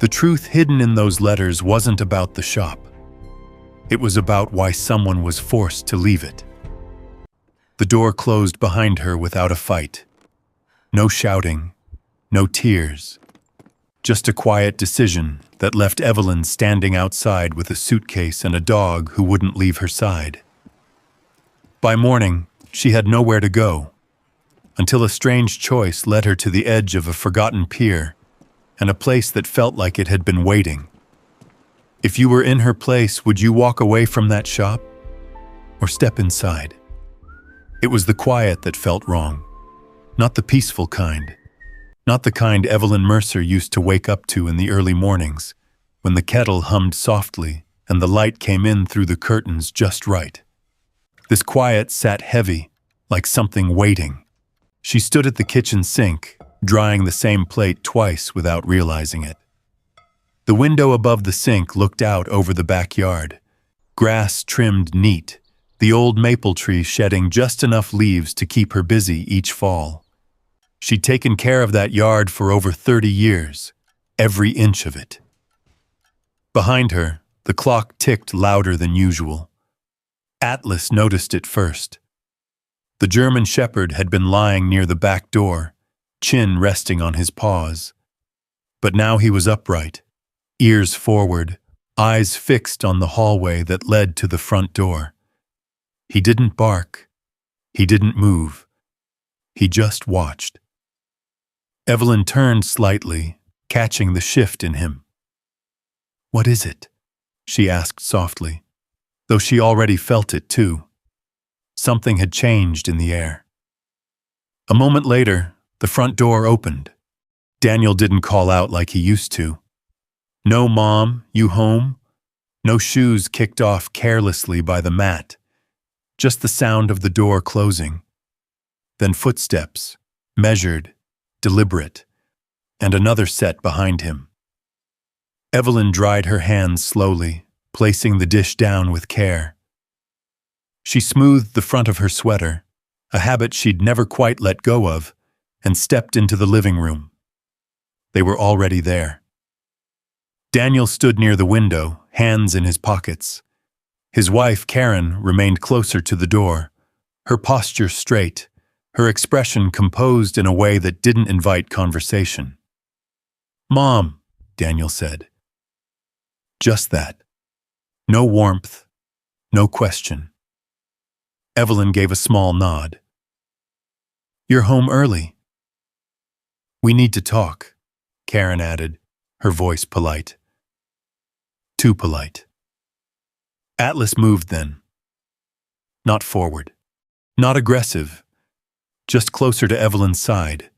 The truth hidden in those letters wasn't about the shop. It was about why someone was forced to leave it. The door closed behind her without a fight. No shouting, no tears. Just a quiet decision that left Evelyn standing outside with a suitcase and a dog who wouldn't leave her side. By morning, she had nowhere to go, until a strange choice led her to the edge of a forgotten pier and a place that felt like it had been waiting. If you were in her place, would you walk away from that shop or step inside? It was the quiet that felt wrong, not the peaceful kind. Not the kind Evelyn Mercer used to wake up to in the early mornings, when the kettle hummed softly and the light came in through the curtains just right. This quiet sat heavy, like something waiting. She stood at the kitchen sink, drying the same plate twice without realizing it. The window above the sink looked out over the backyard. Grass trimmed neat, the old maple tree shedding just enough leaves to keep her busy each fall. She'd taken care of that yard for over 30 years, every inch of it. Behind her, the clock ticked louder than usual. Atlas noticed it first. The German shepherd had been lying near the back door, chin resting on his paws. But now he was upright, ears forward, eyes fixed on the hallway that led to the front door. He didn't bark. He didn't move. He just watched. Evelyn turned slightly, catching the shift in him. "What is it?" she asked softly, though she already felt it too. Something had changed in the air. A moment later, the front door opened. Daniel didn't call out like he used to. "No, Mom, you home?" No shoes kicked off carelessly by the mat. Just the sound of the door closing. Then footsteps, measured, deliberate, and another set behind him. Evelyn dried her hands slowly, placing the dish down with care. She smoothed the front of her sweater, a habit she'd never quite let go of, and stepped into the living room. They were already there. Daniel stood near the window, hands in his pockets. His wife, Karen, remained closer to the door, her posture straight, her expression composed in a way that didn't invite conversation. "Mom," Daniel said. Just that. No warmth, no question. Evelyn gave a small nod. "You're home early." "We need to talk," Karen added, her voice polite. Too polite. Atlas moved then. Not forward. Not aggressive. Just closer to Evelyn's side,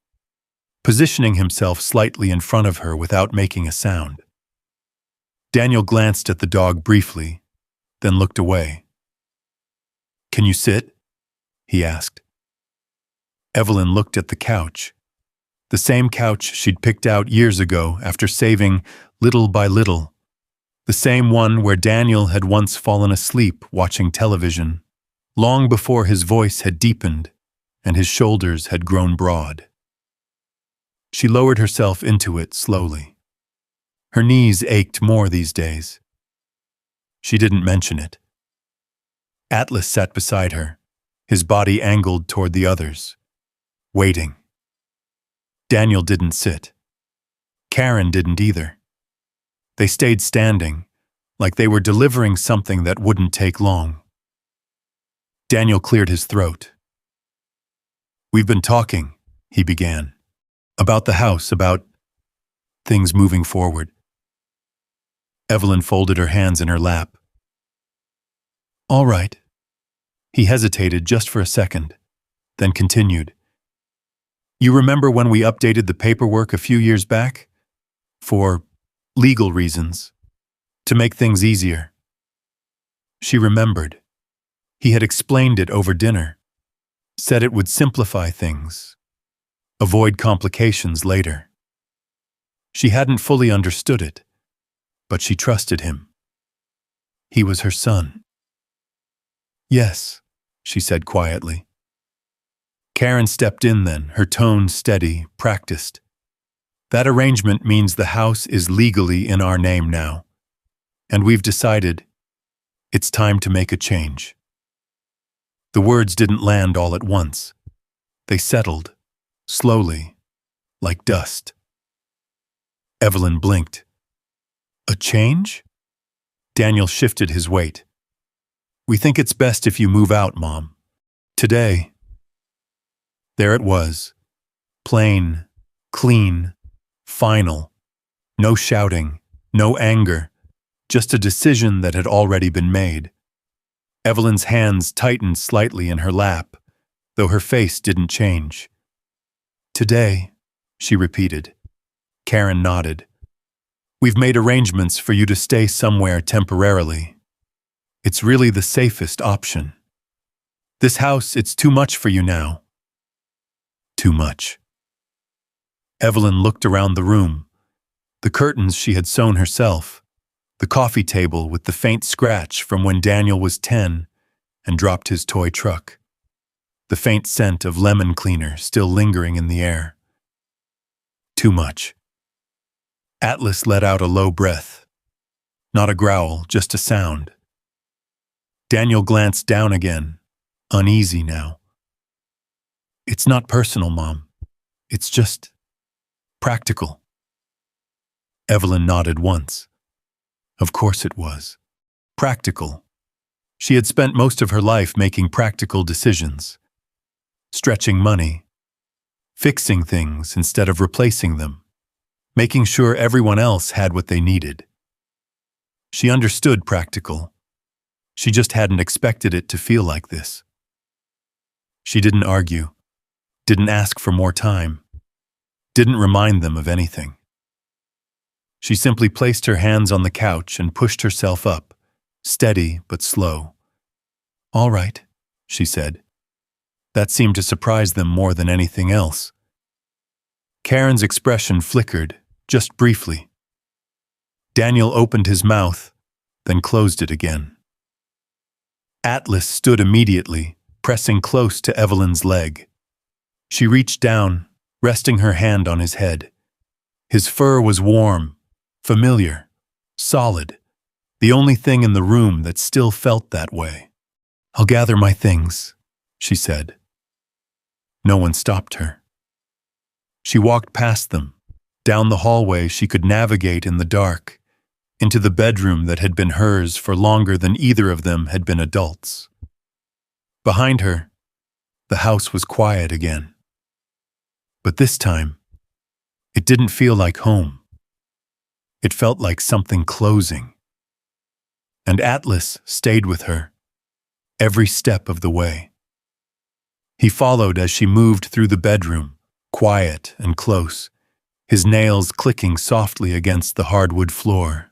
positioning himself slightly in front of her without making a sound. Daniel glanced at the dog briefly, then looked away. "Can you sit?" he asked. Evelyn looked at the couch, the same couch she'd picked out years ago after saving little by little, the same one where Daniel had once fallen asleep watching television, long before his voice had deepened and his shoulders had grown broad. She lowered herself into it slowly. Her knees ached more these days. She didn't mention it. Atlas sat beside her, his body angled toward the others, waiting. Daniel didn't sit. Karen didn't either. They stayed standing, like they were delivering something that wouldn't take long. Daniel cleared his throat. "We've been talking," he began. "About the house, about things moving forward." Evelyn folded her hands in her lap. "All right." He hesitated just for a second, then continued. "You remember when we updated the paperwork a few years back? For legal reasons, to make things easier." She remembered. He had explained it over dinner, said it would simplify things, avoid complications later. She hadn't fully understood it, but she trusted him. He was her son. "Yes," she said quietly. Karen stepped in then, her tone steady, practiced. That arrangement means the house is legally in our name now, and we've decided it's time to make a change." The words didn't land all at once. They settled, slowly, like dust. Evelyn blinked. "A change?" Daniel shifted his weight. "We think it's best if you move out, Mom. Today." There it was. Plain, clean, final. No shouting, no anger, just a decision that had already been made. Evelyn's hands tightened slightly in her lap, though her face didn't change. "Today," she repeated. Karen nodded. "We've made arrangements for you to stay somewhere temporarily. It's really the safest option. This house, it's too much for you now." Too much. Evelyn looked around the room. The curtains she had sewn herself, the coffee table with the faint scratch from when Daniel was 10 and dropped his toy truck, the faint scent of lemon cleaner still lingering in the air. Too much. Atlas let out a low breath. Not a growl, just a sound. Daniel glanced down again, uneasy now. "It's not personal, Mom. It's just practical." Evelyn nodded once. Of course it was. Practical. She had spent most of her life making practical decisions. Stretching money. Fixing things instead of replacing them. Making sure everyone else had what they needed. She understood practical. She just hadn't expected it to feel like this. She didn't argue. Didn't ask for more time. Didn't remind them of anything. She simply placed her hands on the couch and pushed herself up, steady but slow. "All right," she said. That seemed to surprise them more than anything else. Karen's expression flickered, just briefly. Daniel opened his mouth, then closed it again. Atlas stood immediately, pressing close to Evelyn's leg. She reached down, resting her hand on his head. His fur was warm, familiar, solid, the only thing in the room that still felt that way. "I'll gather my things," she said. No one stopped her. She walked past them, down the hallway she could navigate in the dark, into the bedroom that had been hers for longer than either of them had been adults. Behind her, the house was quiet again. But this time, it didn't feel like home. It felt like something closing. And Atlas stayed with her, every step of the way. He followed as she moved through the bedroom, quiet and close, his nails clicking softly against the hardwood floor.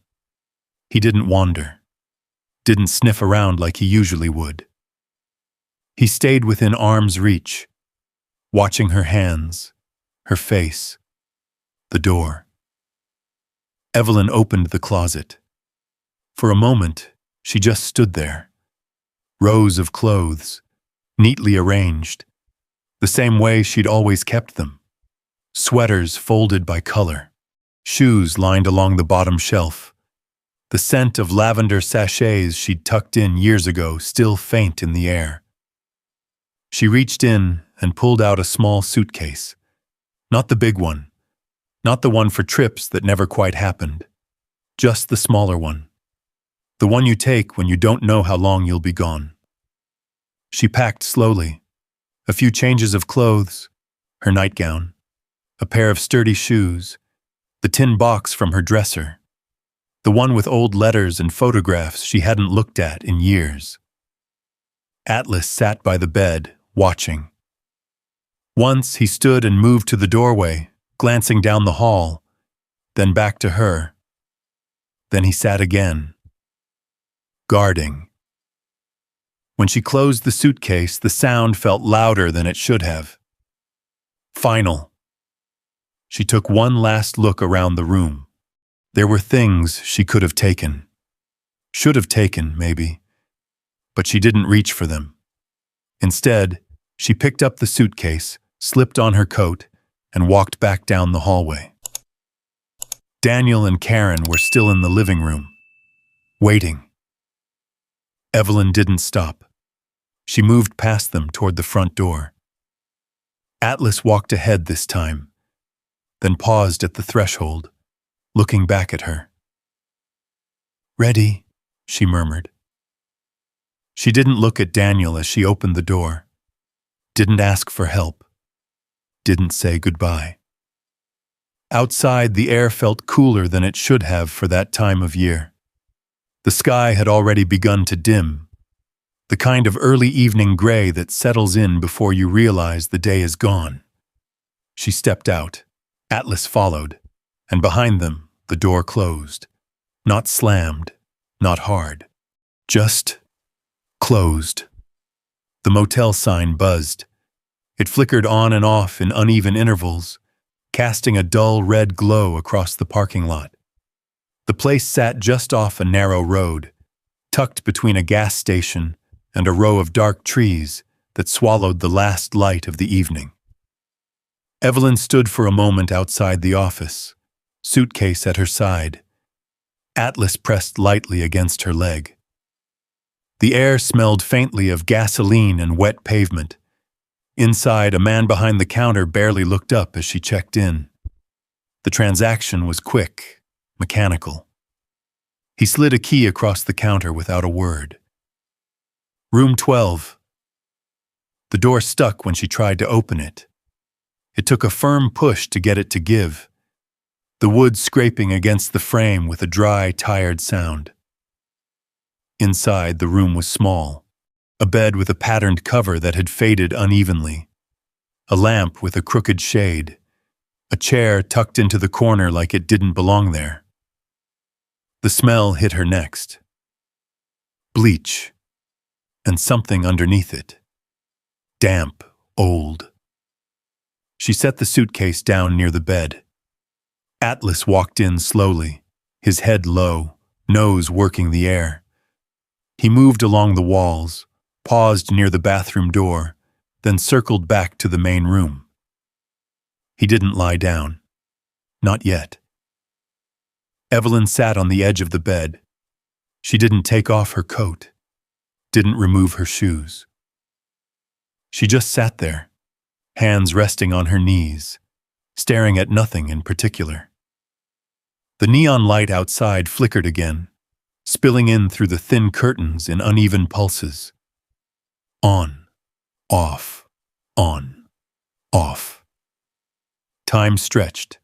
He didn't wander, didn't sniff around like he usually would. He stayed within arm's reach, watching her hands, her face, the door. Evelyn opened the closet. For a moment, she just stood there. Rows of clothes, neatly arranged, the same way she'd always kept them. Sweaters folded by color, shoes lined along the bottom shelf, the scent of lavender sachets she'd tucked in years ago still faint in the air. She reached in and pulled out a small suitcase. Not the big one, not the one for trips that never quite happened, just the smaller one. The one you take when you don't know how long you'll be gone. She packed slowly, a few changes of clothes, her nightgown, a pair of sturdy shoes, the tin box from her dresser, the one with old letters and photographs she hadn't looked at in years. Atlas sat by the bed, watching. Once he stood and moved to the doorway, glancing down the hall, then back to her. Then he sat again, guarding. When she closed the suitcase, the sound felt louder than it should have. Final. She took one last look around the room. There were things she could have taken. Should have taken, maybe. But she didn't reach for them. Instead, she picked up the suitcase, slipped on her coat, and walked back down the hallway. Daniel and Karen were still in the living room, waiting. Evelyn didn't stop. She moved past them toward the front door. Atlas walked ahead this time, then paused at the threshold, looking back at her. "Ready," she murmured. She didn't look at Daniel as she opened the door, didn't ask for help, didn't say goodbye. Outside, the air felt cooler than it should have for that time of year. The sky had already begun to dim, the kind of early evening gray that settles in before you realize the day is gone. She stepped out. Atlas followed, and behind them, the door closed. Not slammed, not hard, just closed. The motel sign buzzed. It flickered on and off in uneven intervals, casting a dull red glow across the parking lot. The place sat just off a narrow road, tucked between a gas station and a row of dark trees that swallowed the last light of the evening. Evelyn stood for a moment outside the office, suitcase at her side. Atlas pressed lightly against her leg. The air smelled faintly of gasoline and wet pavement. Inside, a man behind the counter barely looked up as she checked in. The transaction was quick, mechanical. He slid a key across the counter without a word. Room 12. The door stuck when she tried to open it. It took a firm push to get it to give, the wood scraping against the frame with a dry, tired sound. Inside, the room was small, a bed with a patterned cover that had faded unevenly, a lamp with a crooked shade, a chair tucked into the corner like it didn't belong there. The smell hit her next. Bleach, and something underneath it. Damp, old. She set the suitcase down near the bed. Atlas walked in slowly, his head low, nose working the air. He moved along the walls, paused near the bathroom door, then circled back to the main room. He didn't lie down. Not yet. Evelyn sat on the edge of the bed. She didn't take off her coat, didn't remove her shoes. She just sat there, hands resting on her knees, staring at nothing in particular. The neon light outside flickered again, spilling in through the thin curtains in uneven pulses. On, off, on, off. Time stretched.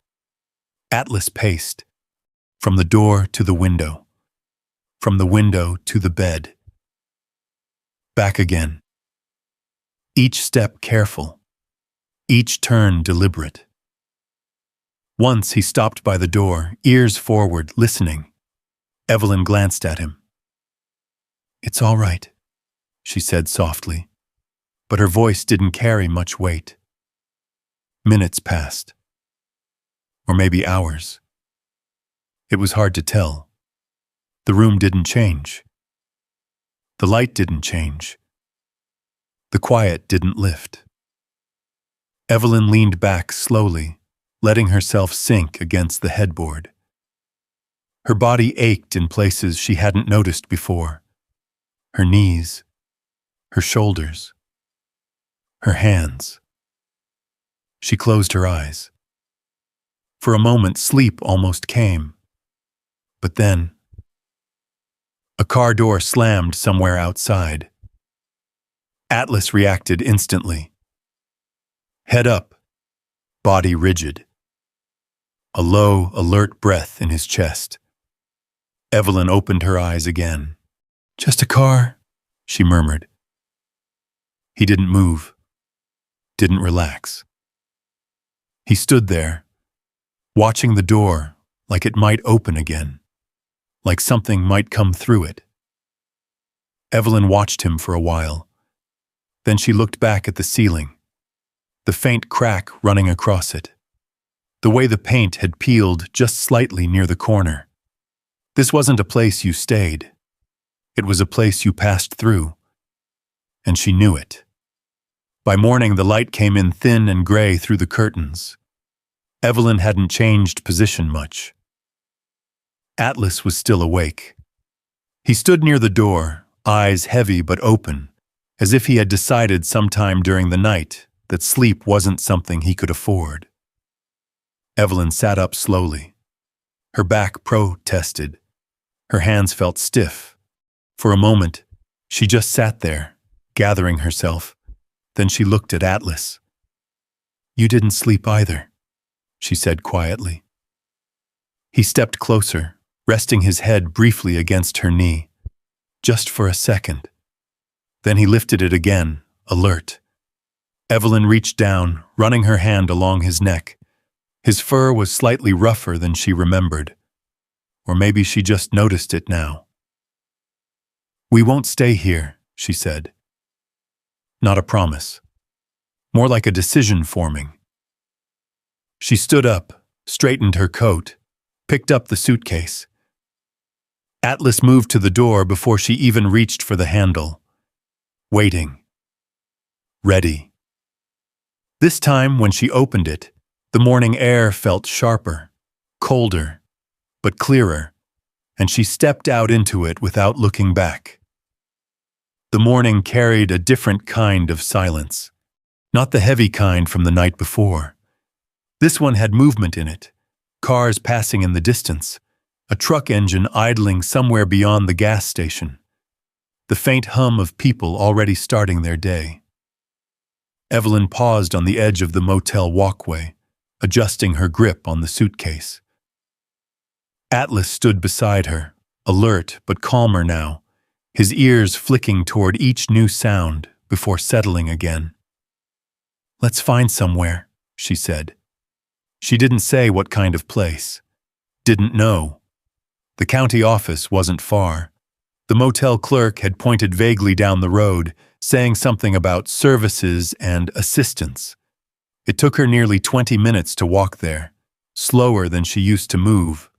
Atlas paced, from the door to the window, from the window to the bed. Back again. Each step careful, each turn deliberate. Once he stopped by the door, ears forward, listening. Evelyn glanced at him. "It's all right," she said softly, but her voice didn't carry much weight. Minutes passed. Or maybe hours. It was hard to tell. The room didn't change. The light didn't change. The quiet didn't lift. Evelyn leaned back slowly, letting herself sink against the headboard. Her body ached in places she hadn't noticed before. Her knees, her shoulders, her hands. She closed her eyes. For a moment, sleep almost came. But then, a car door slammed somewhere outside. Atlas reacted instantly. Head up, body rigid. A low, alert breath in his chest. Evelyn opened her eyes again. "Just a car," she murmured. He didn't move, didn't relax. He stood there, watching the door like it might open again, like something might come through it. Evelyn watched him for a while. Then she looked back at the ceiling, the faint crack running across it, the way the paint had peeled just slightly near the corner. This wasn't a place you stayed. It was a place you passed through, and she knew it. By morning, the light came in thin and gray through the curtains. Evelyn hadn't changed position much. Atlas was still awake. He stood near the door, eyes heavy but open, as if he had decided sometime during the night that sleep wasn't something he could afford. Evelyn sat up slowly. Her back protested. Her hands felt stiff. For a moment, she just sat there, gathering herself. Then she looked at Atlas. "You didn't sleep either," she said quietly. He stepped closer, resting his head briefly against her knee, just for a second. Then he lifted it again, alert. Evelyn reached down, running her hand along his neck. His fur was slightly rougher than she remembered. Or maybe she just noticed it now. "We won't stay here," she said. Not a promise. More like a decision forming. She stood up, straightened her coat, picked up the suitcase. Atlas moved to the door before she even reached for the handle. Waiting. Ready. This time, when she opened it, the morning air felt sharper, colder, but clearer, and she stepped out into it without looking back. The morning carried a different kind of silence, not the heavy kind from the night before. This one had movement in it, cars passing in the distance, a truck engine idling somewhere beyond the gas station, the faint hum of people already starting their day. Evelyn paused on the edge of the motel walkway, adjusting her grip on the suitcase. Atlas stood beside her, alert but calmer now, his ears flicking toward each new sound before settling again. "Let's find somewhere," she said. She didn't say what kind of place. Didn't know. The county office wasn't far. The motel clerk had pointed vaguely down the road, saying something about services and assistance. It took her nearly 20 minutes to walk there, slower than she used to move,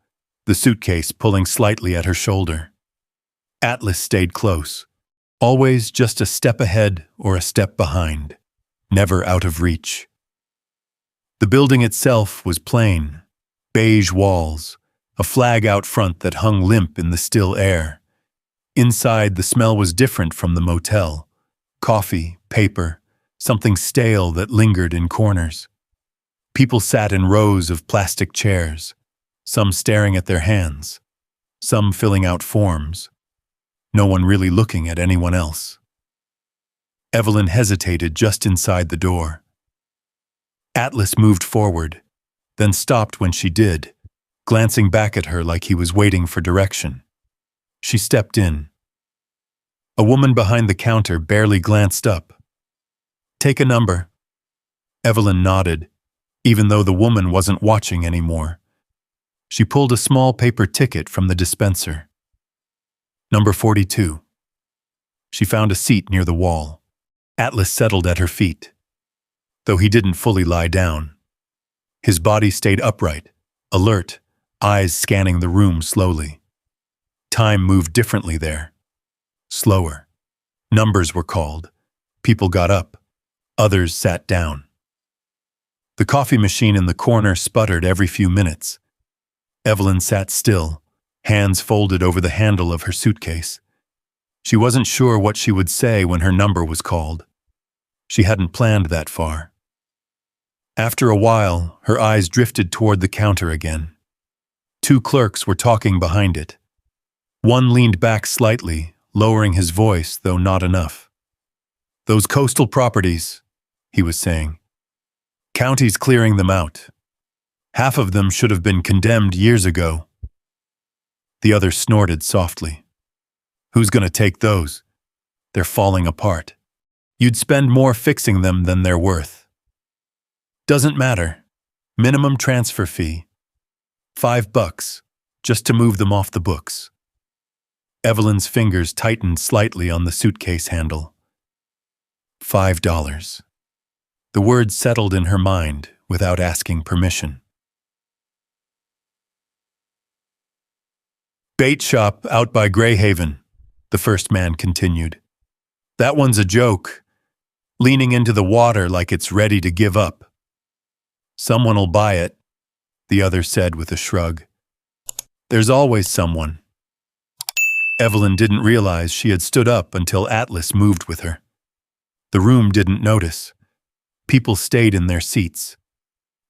the suitcase pulling slightly at her shoulder. Atlas stayed close, always just a step ahead or a step behind, never out of reach. The building itself was plain, beige walls, a flag out front that hung limp in the still air. Inside, the smell was different from the motel. Coffee, paper, something stale that lingered in corners. People sat in rows of plastic chairs, some staring at their hands, some filling out forms. No one really looking at anyone else. Evelyn hesitated just inside the door. Atlas moved forward, then stopped when she did, glancing back at her like he was waiting for direction. She stepped in. A woman behind the counter barely glanced up. "Take a number." Evelyn nodded, even though the woman wasn't watching anymore. She pulled a small paper ticket from the dispenser. "Number 42. She found a seat near the wall. Atlas settled at her feet, though he didn't fully lie down. His body stayed upright, alert, eyes scanning the room slowly. Time moved differently there. Slower. Numbers were called. People got up. Others sat down. The coffee machine in the corner sputtered every few minutes. Evelyn sat still, hands folded over the handle of her suitcase. She wasn't sure what she would say when her number was called. She hadn't planned that far. After a while, her eyes drifted toward the counter again. Two clerks were talking behind it. One leaned back slightly, lowering his voice, though not enough. "Those coastal properties," he was saying. "County's clearing them out. Half of them should have been condemned years ago." The other snorted softly. "Who's going to take those? They're falling apart. You'd spend more fixing them than they're worth." "Doesn't matter. Minimum transfer fee. $5, just to move them off the books." Evelyn's fingers tightened slightly on the suitcase handle. $5. The word settled in her mind without asking permission. "Bait shop out by Greyhaven," the first man continued. "That one's a joke, leaning into the water like it's ready to give up." "Someone'll buy it," the other said with a shrug. There's always someone. Evelyn didn't realize she had stood up until Atlas moved with her. The room didn't notice. People stayed in their seats.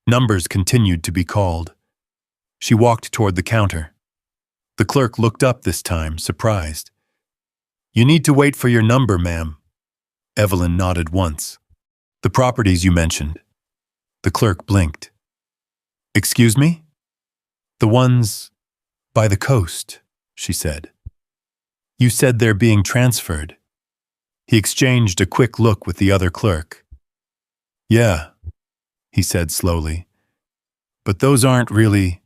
Numbers continued to be called. She walked toward the counter. The clerk looked up this time, surprised. "You need to wait for your number, ma'am." Evelyn nodded once. "The properties you mentioned." The clerk blinked. "Excuse me?" "The ones by the coast," she said. "You said they're being transferred." He exchanged a quick look with the other clerk. "Yeah," he said slowly. "But those aren't really...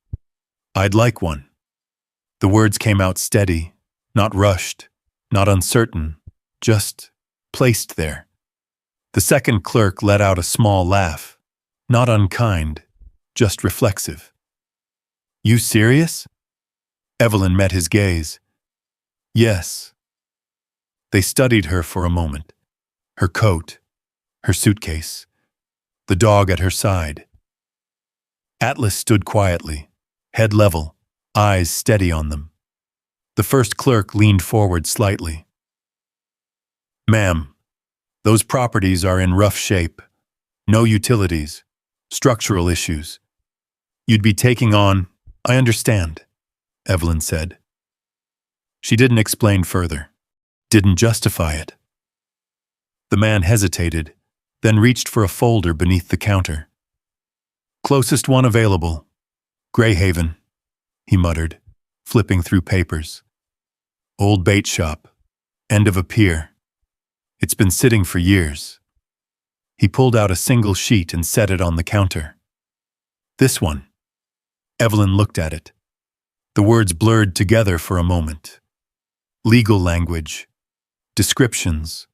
I'd like one." The words came out steady, not rushed, not uncertain, just placed there. The second clerk let out a small laugh, not unkind, just reflexive. "You serious?" Evelyn met his gaze. "Yes." They studied her for a moment. Her coat, her suitcase, the dog at her side. Atlas stood quietly, head level, eyes steady on them. The first clerk leaned forward slightly. "Ma'am, those properties are in rough shape. No utilities, structural issues. You'd be taking on..." "I understand," Evelyn said. She didn't explain further, didn't justify it. The man hesitated, then reached for a folder beneath the counter. "Closest one available. Greyhaven," he muttered, flipping through papers. "Old bait shop. End of a pier. It's been sitting for years." He pulled out a single sheet and set it on the counter. "This one." Evelyn looked at it. The words blurred together for a moment. Legal language, descriptions,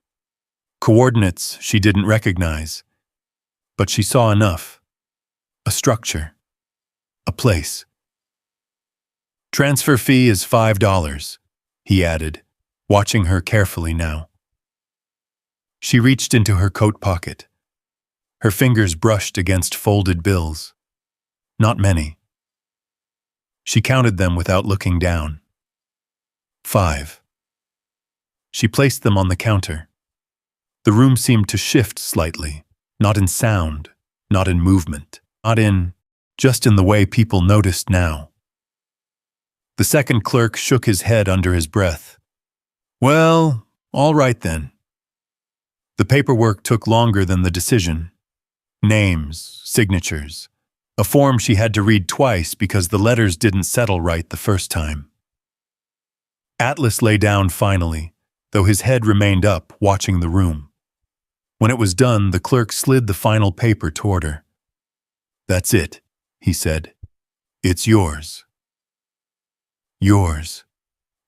coordinates she didn't recognize. But she saw enough. A structure. A place. "Transfer fee is $5, he added, watching her carefully now. She reached into her coat pocket. Her fingers brushed against folded bills. Not many. She counted them without looking down. 5. She placed them on the counter. The room seemed to shift slightly, not in sound, not in movement, just in the way people noticed now. The second clerk shook his head under his breath. "Well, all right then." The paperwork took longer than the decision. Names, signatures, a form she had to read twice because the letters didn't settle right the first time. Atlas lay down finally, though his head remained up, watching the room. When it was done, the clerk slid the final paper toward her. "That's it," he said. "It's yours." Yours.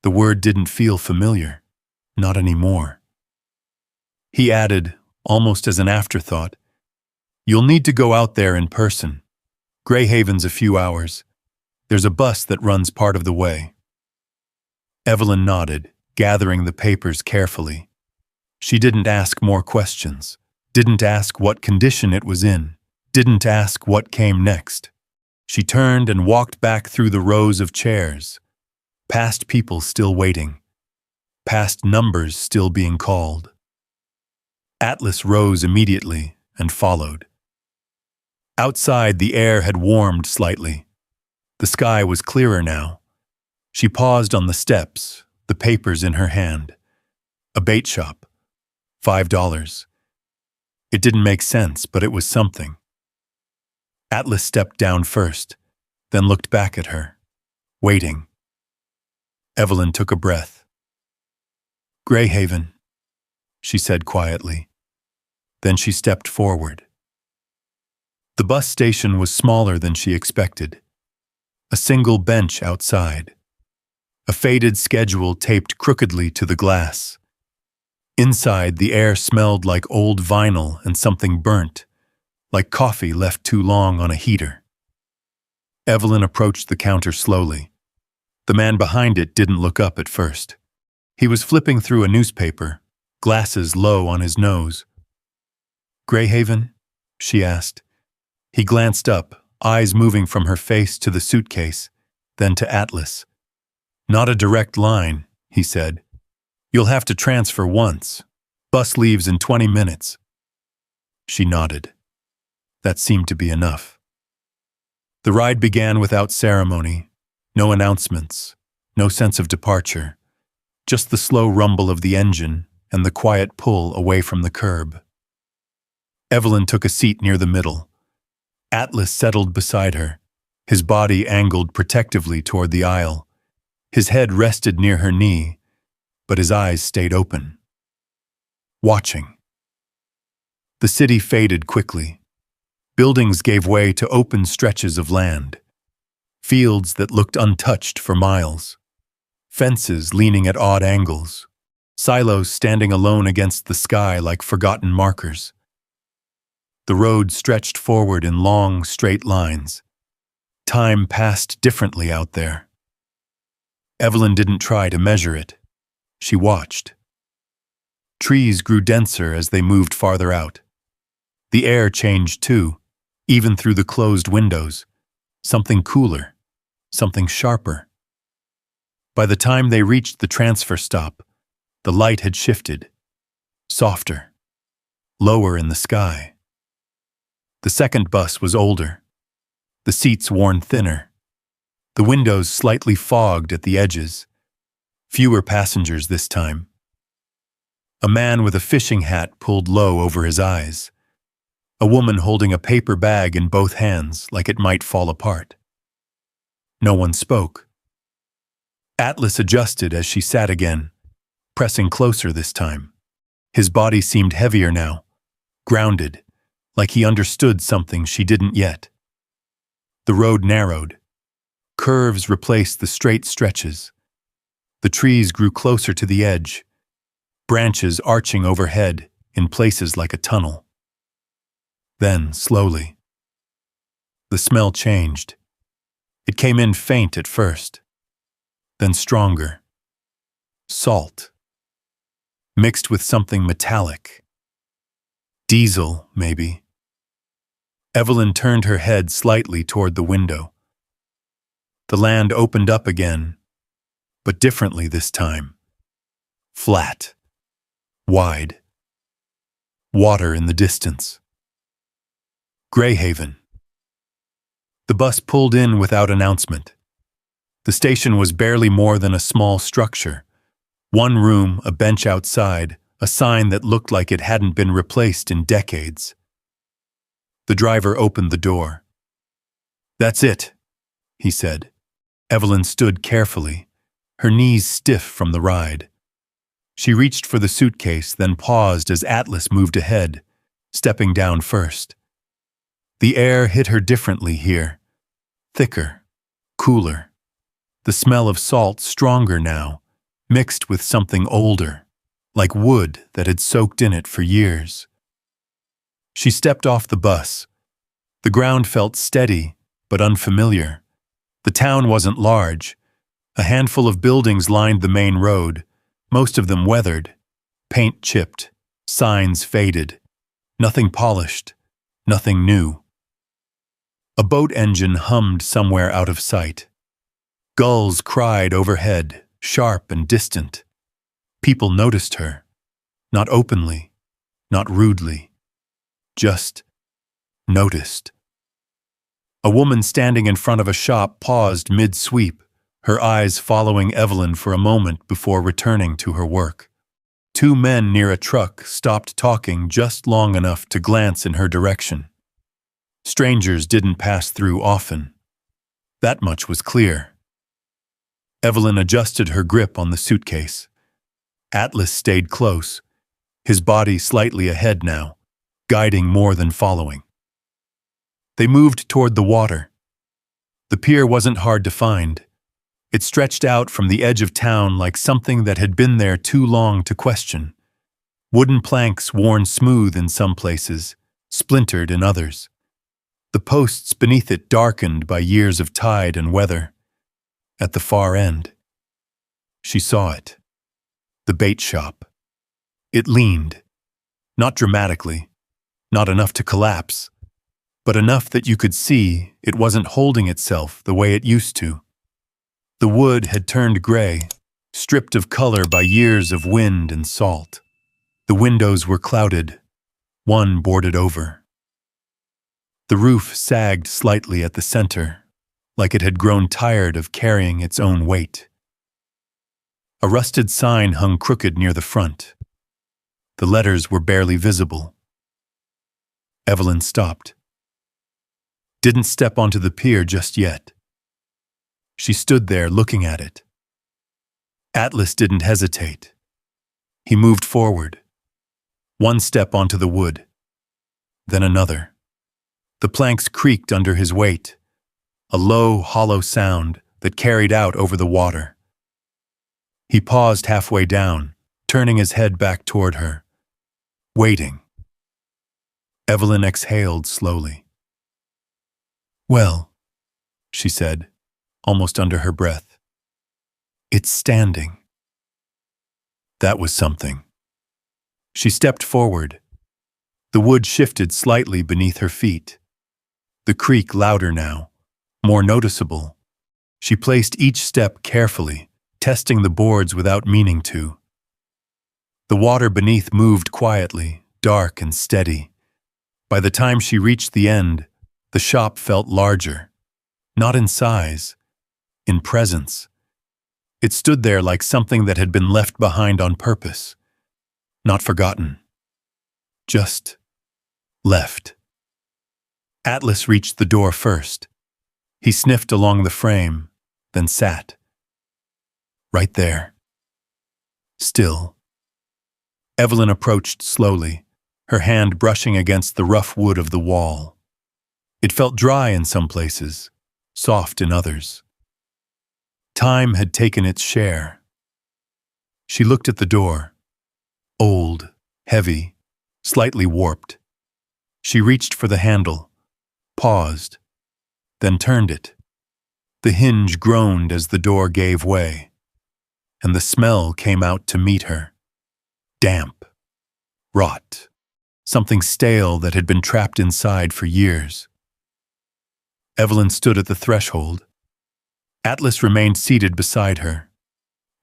The word didn't feel familiar. Not anymore. He added, almost as an afterthought, "You'll need to go out there in person. Greyhaven's a few hours. There's a bus that runs part of the way." Evelyn nodded, gathering the papers carefully. She didn't ask more questions, didn't ask what condition it was in, didn't ask what came next. She turned and walked back through the rows of chairs, past people still waiting, past numbers still being called. Atlas rose immediately and followed. Outside, the air had warmed slightly. The sky was clearer now. She paused on the steps, the papers in her hand. A bait shop. $5. It didn't make sense, but it was something. Atlas stepped down first, then looked back at her, waiting. Evelyn took a breath. "Greyhaven," she said quietly. Then she stepped forward. The bus station was smaller than she expected. A single bench outside. A faded schedule taped crookedly to the glass. Inside, the air smelled like old vinyl and something burnt, like coffee left too long on a heater. Evelyn approached the counter slowly. The man behind it didn't look up at first. He was flipping through a newspaper, glasses low on his nose. "Greyhaven?" she asked. He glanced up, eyes moving from her face to the suitcase, then to Atlas. "Not a direct line," he said. "You'll have to transfer once. Bus leaves in 20 minutes. She nodded. That seemed to be enough. The ride began without ceremony, no announcements, no sense of departure, just the slow rumble of the engine and the quiet pull away from the curb. Evelyn took a seat near the middle. Atlas settled beside her, his body angled protectively toward the aisle. His head rested near her knee, but his eyes stayed open. Watching. The city faded quickly. Buildings gave way to open stretches of land. Fields that looked untouched for miles. Fences leaning at odd angles. Silos standing alone against the sky like forgotten markers. The road stretched forward in long, straight lines. Time passed differently out there. Evelyn didn't try to measure it. She watched. Trees grew denser as they moved farther out. The air changed too, even through the closed windows. Something cooler, something sharper. By the time they reached the transfer stop, the light had shifted, softer, lower in the sky. The second bus was older, the seats worn thinner, the windows slightly fogged at the edges. Fewer passengers this time. A man with a fishing hat pulled low over his eyes. A woman holding a paper bag in both hands like it might fall apart. No one spoke. Atlas adjusted as she sat again, pressing closer this time. His body seemed heavier now, grounded, like he understood something she didn't yet. The road narrowed. Curves replaced the straight stretches. The trees grew closer to the edge, branches arching overhead in places like a tunnel. Then, slowly, the smell changed. It came in faint at first, then stronger. Salt, mixed with something metallic. Diesel, maybe. Evelyn turned her head slightly toward the window. The land opened up again, but differently this time. Flat, wide. Water in the distance. Greyhaven. The bus pulled in without announcement. The station was barely more than a small structure. One room, a bench outside, a sign that looked like it hadn't been replaced in decades. The driver opened the door. "That's it," he said. Evelyn stood carefully, her knees stiff from the ride. She reached for the suitcase, then paused as Atlas moved ahead, stepping down first. The air hit her differently here, thicker, cooler. The smell of salt stronger now, mixed with something older, like wood that had soaked in it for years. She stepped off the bus. The ground felt steady, but unfamiliar. The town wasn't large. A handful of buildings lined the main road, most of them weathered, paint chipped, signs faded. Nothing polished, nothing new. A boat engine hummed somewhere out of sight. Gulls cried overhead, sharp and distant. People noticed her, not openly, not rudely, just noticed. A woman standing in front of a shop paused mid-sweep, her eyes following Evelyn for a moment before returning to her work. Two men near a truck stopped talking just long enough to glance in her direction. Strangers didn't pass through often. That much was clear. Evelyn adjusted her grip on the suitcase. Atlas stayed close, his body slightly ahead now, guiding more than following. They moved toward the water. The pier wasn't hard to find. It stretched out from the edge of town like something that had been there too long to question. Wooden planks worn smooth in some places, splintered in others. The posts beneath it darkened by years of tide and weather. At the far end, she saw it. The bait shop. It leaned. Not dramatically, not enough to collapse, but enough that you could see it wasn't holding itself the way it used to. The wood had turned gray, stripped of color by years of wind and salt. The windows were clouded, one boarded over. The roof sagged slightly at the center, like it had grown tired of carrying its own weight. A rusted sign hung crooked near the front. The letters were barely visible. Evelyn stopped. Didn't step onto the pier just yet. She stood there looking at it. Atlas didn't hesitate. He moved forward. One step onto the wood, then another. The planks creaked under his weight, a low, hollow sound that carried out over the water. He paused halfway down, turning his head back toward her, waiting. Evelyn exhaled slowly. "Well," she said, almost under her breath. "It's standing." That was something. She stepped forward. The wood shifted slightly beneath her feet. The creak louder now, more noticeable. She placed each step carefully, testing the boards without meaning to. The water beneath moved quietly, dark and steady. By the time she reached the end, the shop felt larger, not in size, in presence. It stood there like something that had been left behind on purpose, not forgotten, just left. Atlas reached the door first. He sniffed along the frame, then sat. Right there. Still. Evelyn approached slowly, her hand brushing against the rough wood of the wall. It felt dry in some places, soft in others. Time had taken its share. She looked at the door. Old, heavy, slightly warped. She reached for the handle, paused, then turned it. The hinge groaned as the door gave way, and the smell came out to meet her. Damp, rot, something stale that had been trapped inside for years. Evelyn stood at the threshold. Atlas remained seated beside her,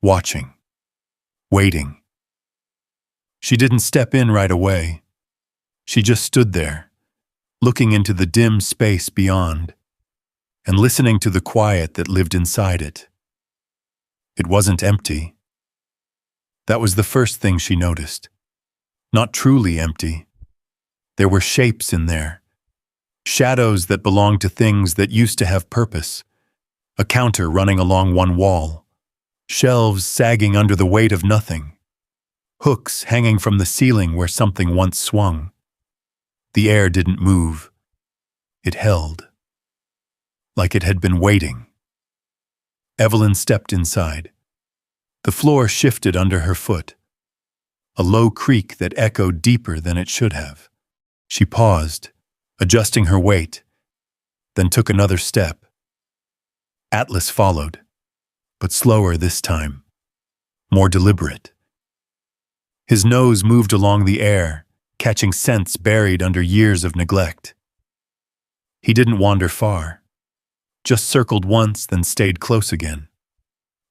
watching, waiting. She didn't step in right away. She just stood there, looking into the dim space beyond, and listening to the quiet that lived inside it. It wasn't empty. That was the first thing she noticed. Not truly empty. There were shapes in there, shadows that belonged to things that used to have purpose. A counter running along one wall, shelves sagging under the weight of nothing, hooks hanging from the ceiling where something once swung. The air didn't move. It held, like it had been waiting. Evelyn stepped inside. The floor shifted under her foot, a low creak that echoed deeper than it should have. She paused, adjusting her weight, then took another step. Atlas followed, but slower this time, more deliberate. His nose moved along the air, catching scents buried under years of neglect. He didn't wander far, just circled once, then stayed close again.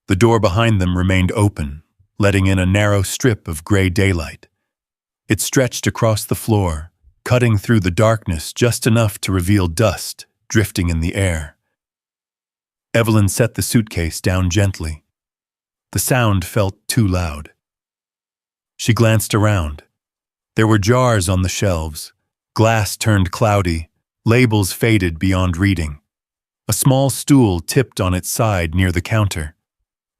The door behind them remained open, letting in a narrow strip of gray daylight. It stretched across the floor, cutting through the darkness just enough to reveal dust drifting in the air. Evelyn set the suitcase down gently. The sound felt too loud. She glanced around. There were jars on the shelves, glass turned cloudy, labels faded beyond reading. A small stool tipped on its side near the counter.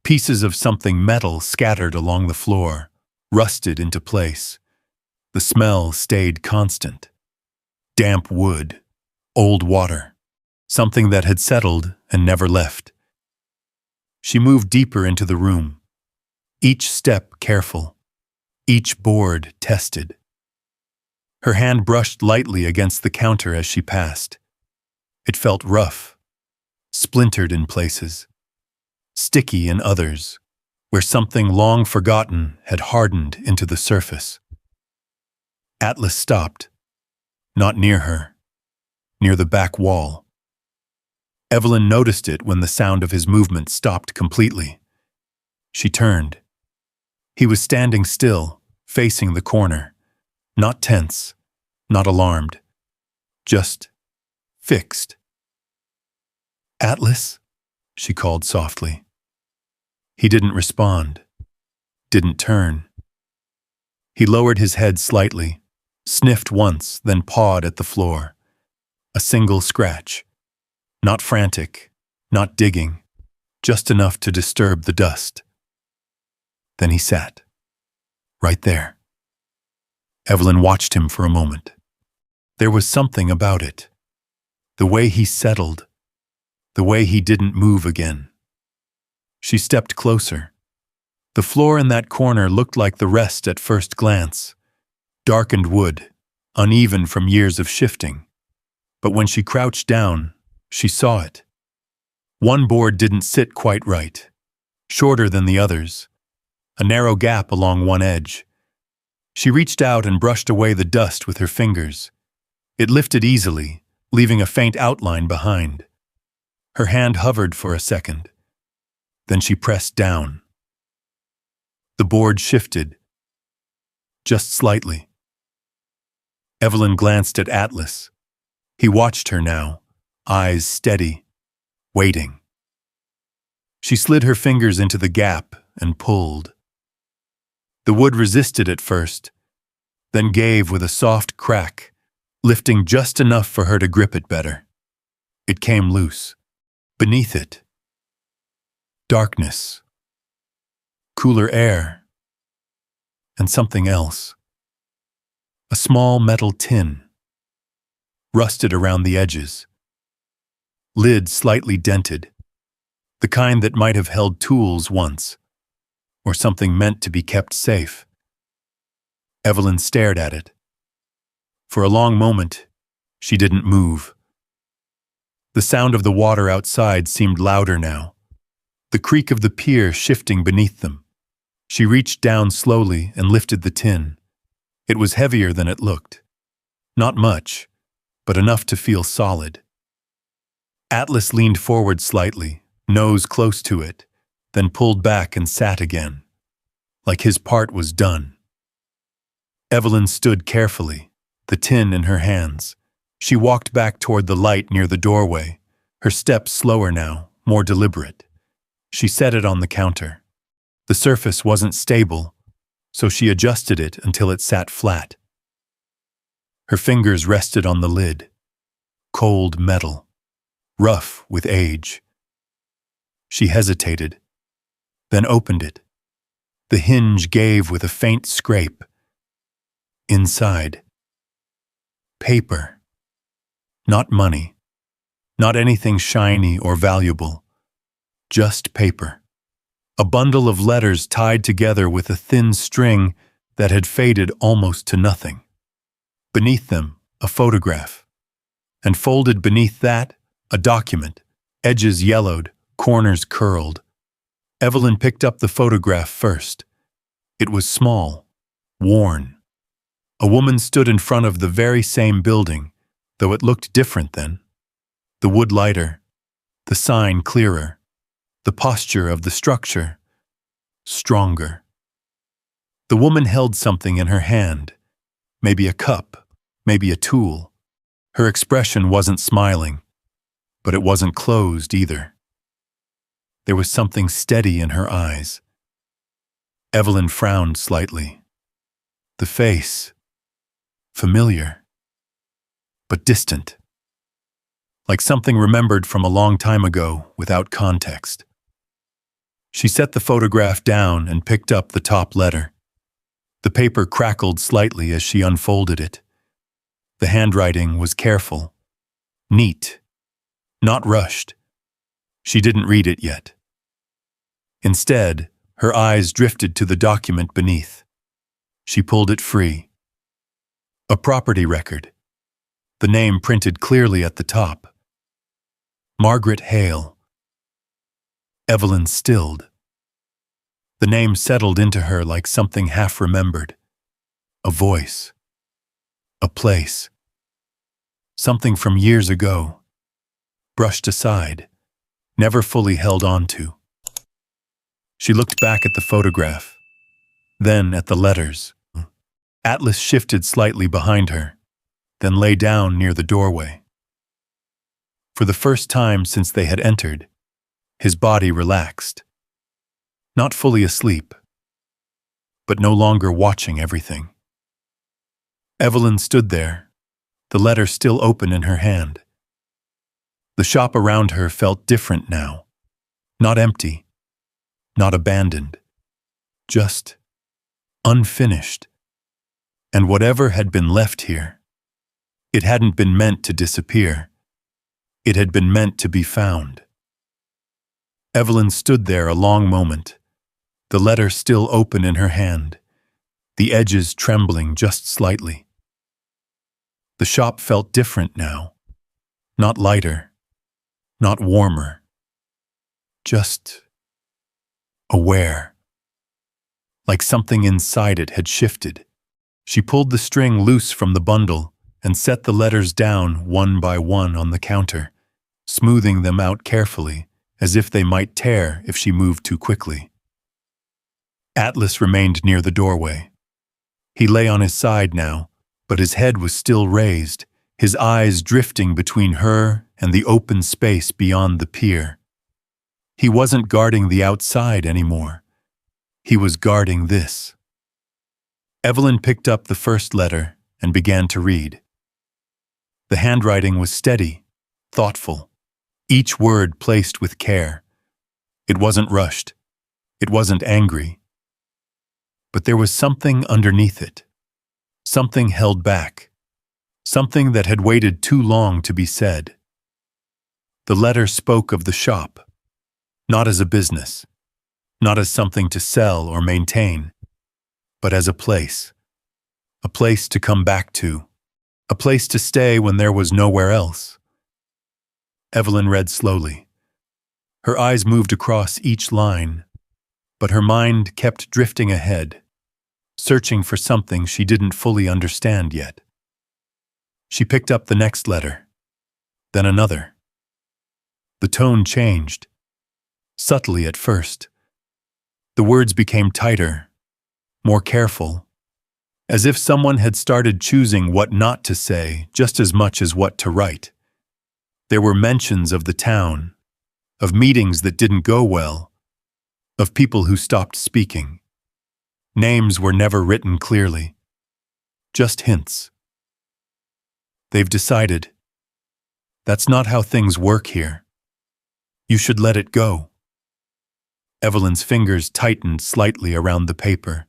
Pieces of something metal scattered along the floor, rusted into place. The smell stayed constant. Damp wood, old water. Something that had settled and never left. She moved deeper into the room, each step careful, each board tested. Her hand brushed lightly against the counter as she passed. It felt rough, splintered in places, sticky in others, where something long forgotten had hardened into the surface. Atlas stopped, not near her, near the back wall. Evelyn noticed it when the sound of his movement stopped completely. She turned. He was standing still, facing the corner. Not tense, not alarmed. Just fixed. "Atlas?" she called softly. He didn't respond, didn't turn. He lowered his head slightly, sniffed once, then pawed at the floor. A single scratch. Not frantic, not digging, just enough to disturb the dust. Then he sat, right there. Evelyn watched him for a moment. There was something about it. The way he settled, the way he didn't move again. She stepped closer. The floor in that corner looked like the rest at first glance. Darkened wood, uneven from years of shifting. But when she crouched down, she saw it. One board didn't sit quite right, shorter than the others, a narrow gap along one edge. She reached out and brushed away the dust with her fingers. It lifted easily, leaving a faint outline behind. Her hand hovered for a second. Then she pressed down. The board shifted, just slightly. Evelyn glanced at Atlas. He watched her now, eyes steady, waiting. She slid her fingers into the gap and pulled. The wood resisted at first, then gave with a soft crack, lifting just enough for her to grip it better. It came loose. Beneath it, darkness, cooler air, and something else. A small metal tin, rusted around the edges. Lid slightly dented, the kind that might have held tools once, or something meant to be kept safe. Evelyn stared at it. For a long moment, she didn't move. The sound of the water outside seemed louder now, the creak of the pier shifting beneath them. She reached down slowly and lifted the tin. It was heavier than it looked. Not much, but enough to feel solid. Atlas leaned forward slightly, nose close to it, then pulled back and sat again, like his part was done. Evelyn stood carefully, the tin in her hands. She walked back toward the light near the doorway, her steps slower now, more deliberate. She set it on the counter. The surface wasn't stable, so she adjusted it until it sat flat. Her fingers rested on the lid. Cold metal, rough with age. She hesitated, then opened it. The hinge gave with a faint scrape. Inside, paper. Not money, not anything shiny or valuable, just paper. A bundle of letters tied together with a thin string that had faded almost to nothing. Beneath them, a photograph. And folded beneath that, a document, edges yellowed, corners curled. Evelyn picked up the photograph first. It was small, worn. A woman stood in front of the very same building, though it looked different then. The wood lighter, the sign clearer, the posture of the structure stronger. The woman held something in her hand, maybe a cup, maybe a tool. Her expression wasn't smiling, but it wasn't closed either. There was something steady in her eyes. Evelyn frowned slightly. The face, familiar, but distant. Like something remembered from a long time ago without context. She set the photograph down and picked up the top letter. The paper crackled slightly as she unfolded it. The handwriting was careful, neat, not rushed. She didn't read it yet. Instead, her eyes drifted to the document beneath. She pulled it free. A property record. The name printed clearly at the top. Margaret Hale. Evelyn stilled. The name settled into her like something half-remembered. A voice. A place. Something from years ago. brushed aside, never fully held on to. She looked back at the photograph, then at the letters. Atlas shifted slightly behind her, then lay down near the doorway. For the first time since they had entered, his body relaxed. Not fully asleep, but no longer watching everything. Evelyn stood there, the letter still open in her hand. The shop around her felt different now. Not empty, not abandoned, just unfinished. And whatever had been left here, it hadn't been meant to disappear. It had been meant to be found. Evelyn stood there a long moment, the letter still open in her hand, the edges trembling just slightly. The shop felt different now, not lighter, not warmer, just aware. Like something inside it had shifted. She pulled the string loose from the bundle and set the letters down one by one on the counter, smoothing them out carefully, as if they might tear if she moved too quickly. Atlas remained near the doorway. He lay on his side now, but his head was still raised, his eyes drifting between her and the open space beyond the pier. He wasn't guarding the outside anymore. He was guarding this. Evelyn picked up the first letter and began to read. The handwriting was steady, thoughtful, each word placed with care. It wasn't rushed. It wasn't angry. But there was something underneath it, something held back, something that had waited too long to be said. The letter spoke of the shop, not as a business, not as something to sell or maintain, but as a place to come back to, a place to stay when there was nowhere else. Evelyn read slowly. Her eyes moved across each line, but her mind kept drifting ahead, searching for something she didn't fully understand yet. She picked up the next letter, then another. The tone changed, subtly at first. The words became tighter, more careful, as if someone had started choosing what not to say just as much as what to write. There were mentions of the town, of meetings that didn't go well, of people who stopped speaking. Names were never written clearly, just hints. They've decided. That's not how things work here. You should let it go. Evelyn's fingers tightened slightly around the paper.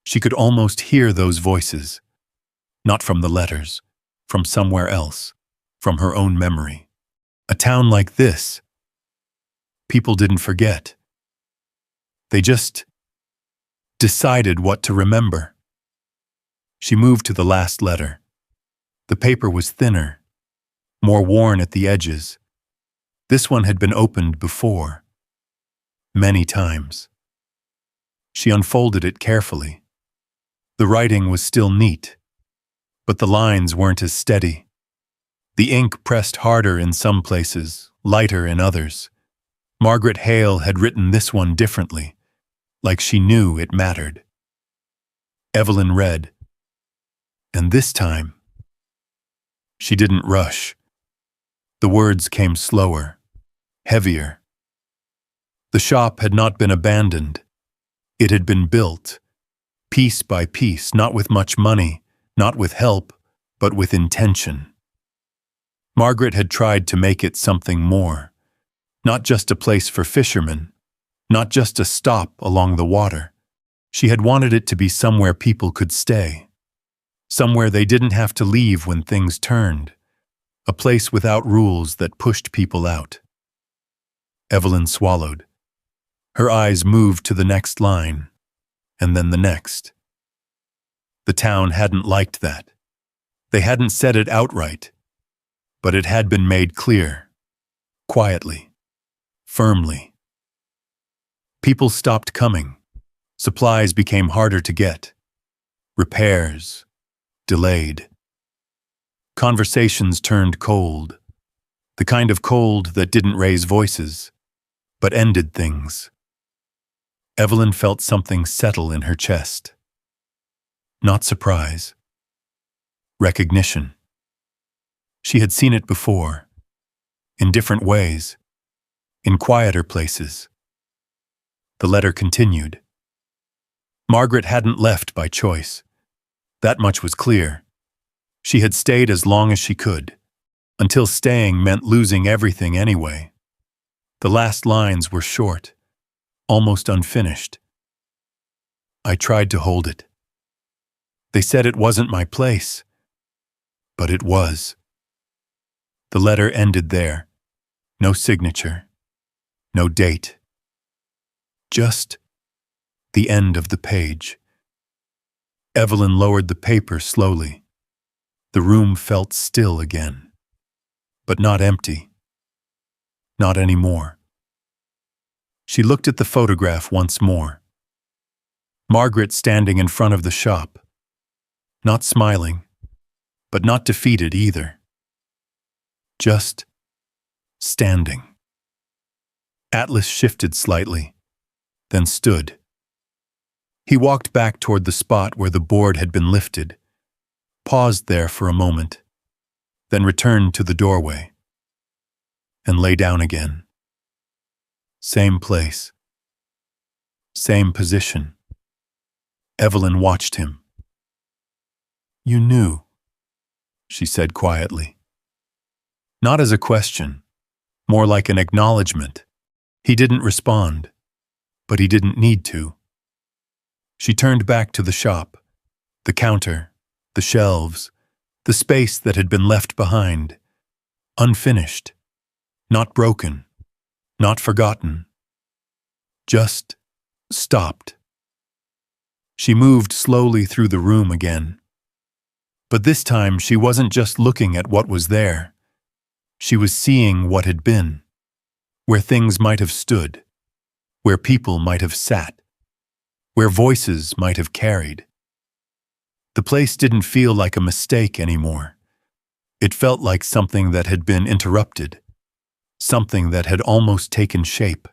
She could almost hear those voices, not from the letters, from somewhere else, from her own memory. A town like this, people didn't forget. They just decided what to remember. She moved to the last letter. The paper was thinner, more worn at the edges. This one had been opened before, many times. She unfolded it carefully. The writing was still neat, but the lines weren't as steady. The ink pressed harder in some places, lighter in others. Margaret Hale had written this one differently, like she knew it mattered. Evelyn read, and this time, she didn't rush. The words came slower, heavier. The shop had not been abandoned. It had been built, piece by piece, not with much money, not with help, but with intention. Margaret had tried to make it something more, not just a place for fishermen, not just a stop along the water. She had wanted it to be somewhere people could stay, somewhere they didn't have to leave when things turned, a place without rules that pushed people out. Evelyn swallowed. Her eyes moved to the next line, and then the next. The town hadn't liked that. They hadn't said it outright, but it had been made clear, quietly, firmly. People stopped coming. Supplies became harder to get. Repairs delayed. Conversations turned cold. The kind of cold that didn't raise voices, but ended things. Evelyn felt something settle in her chest. Not surprise. Recognition. She had seen it before, in different ways, in quieter places. The letter continued. Margaret hadn't left by choice. That much was clear. She had stayed as long as she could, until staying meant losing everything anyway. The last lines were short, almost unfinished. I tried to hold it. They said it wasn't my place, but it was. The letter ended there. No signature, no date. Just the end of the page. Evelyn lowered the paper slowly. The room felt still again, but not empty. Not anymore. She looked at the photograph once more. Margaret standing in front of the shop, not smiling, but not defeated either. Just standing. Atlas shifted slightly, then stood. He walked back toward the spot where the board had been lifted, paused there for a moment, then returned to the doorway, and lay down again. Same place. Same position. Evelyn watched him. You knew, she said quietly. Not as a question, more like an acknowledgement. He didn't respond, but he didn't need to. She turned back to the shop, the counter, the shelves, the space that had been left behind, unfinished, not broken, not forgotten, just stopped. She moved slowly through the room again. But this time she wasn't just looking at what was there. She was seeing what had been, where things might have stood, where people might have sat, where voices might have carried. The place didn't feel like a mistake anymore. It felt like something that had been interrupted, something that had almost taken shape.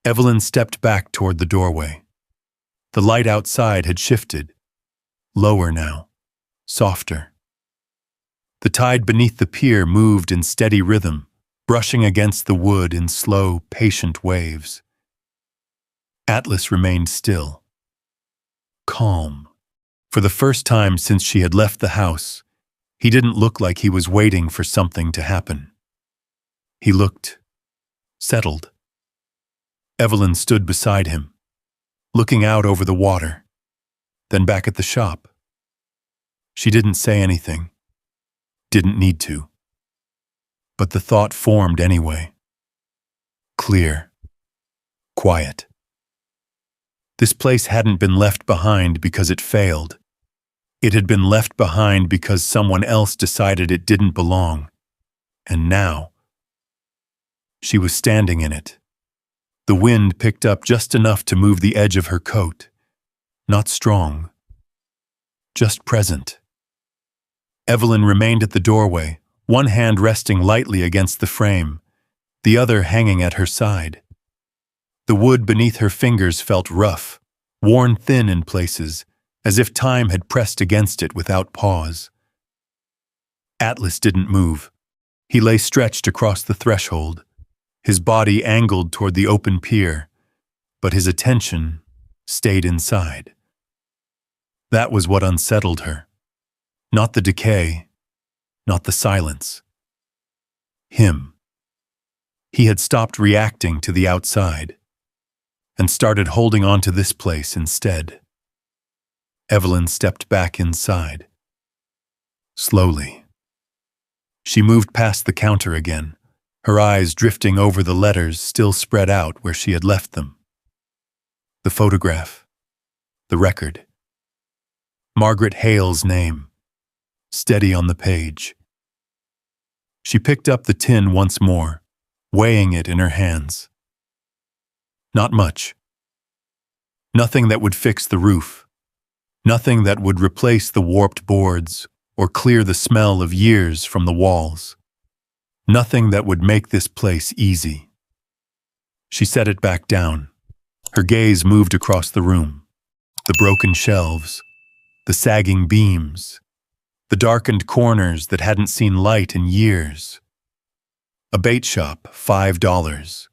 Evelyn stepped back toward the doorway. The light outside had shifted, lower now, softer. The tide beneath the pier moved in steady rhythm, brushing against the wood in slow, patient waves. Atlas remained still, calm. For the first time since she had left the house, he didn't look like he was waiting for something to happen. He looked settled. Evelyn stood beside him, looking out over the water, then back at the shop. She didn't say anything, didn't need to. But the thought formed anyway. Clear, quiet. This place hadn't been left behind because it failed. It had been left behind because someone else decided it didn't belong. And now, she was standing in it. The wind picked up just enough to move the edge of her coat. Not strong, just present. Evelyn remained at the doorway, one hand resting lightly against the frame, the other hanging at her side. The wood beneath her fingers felt rough, worn thin in places, as if time had pressed against it without pause. Atlas didn't move. He lay stretched across the threshold, his body angled toward the open pier, but his attention stayed inside. That was what unsettled her. Not the decay, not the silence. Him. He had stopped reacting to the outside and started holding on to this place instead. Evelyn stepped back inside. Slowly. She moved past the counter again, her eyes drifting over the letters still spread out where she had left them. The photograph. The record. Margaret Hale's name, steady on the page. She picked up the tin once more, weighing it in her hands. Not much. Nothing that would fix the roof. Nothing that would replace the warped boards or clear the smell of years from the walls. Nothing that would make this place easy. She set it back down. Her gaze moved across the room. The broken shelves, the sagging beams, the darkened corners that hadn't seen light in years. A bait shop, $5.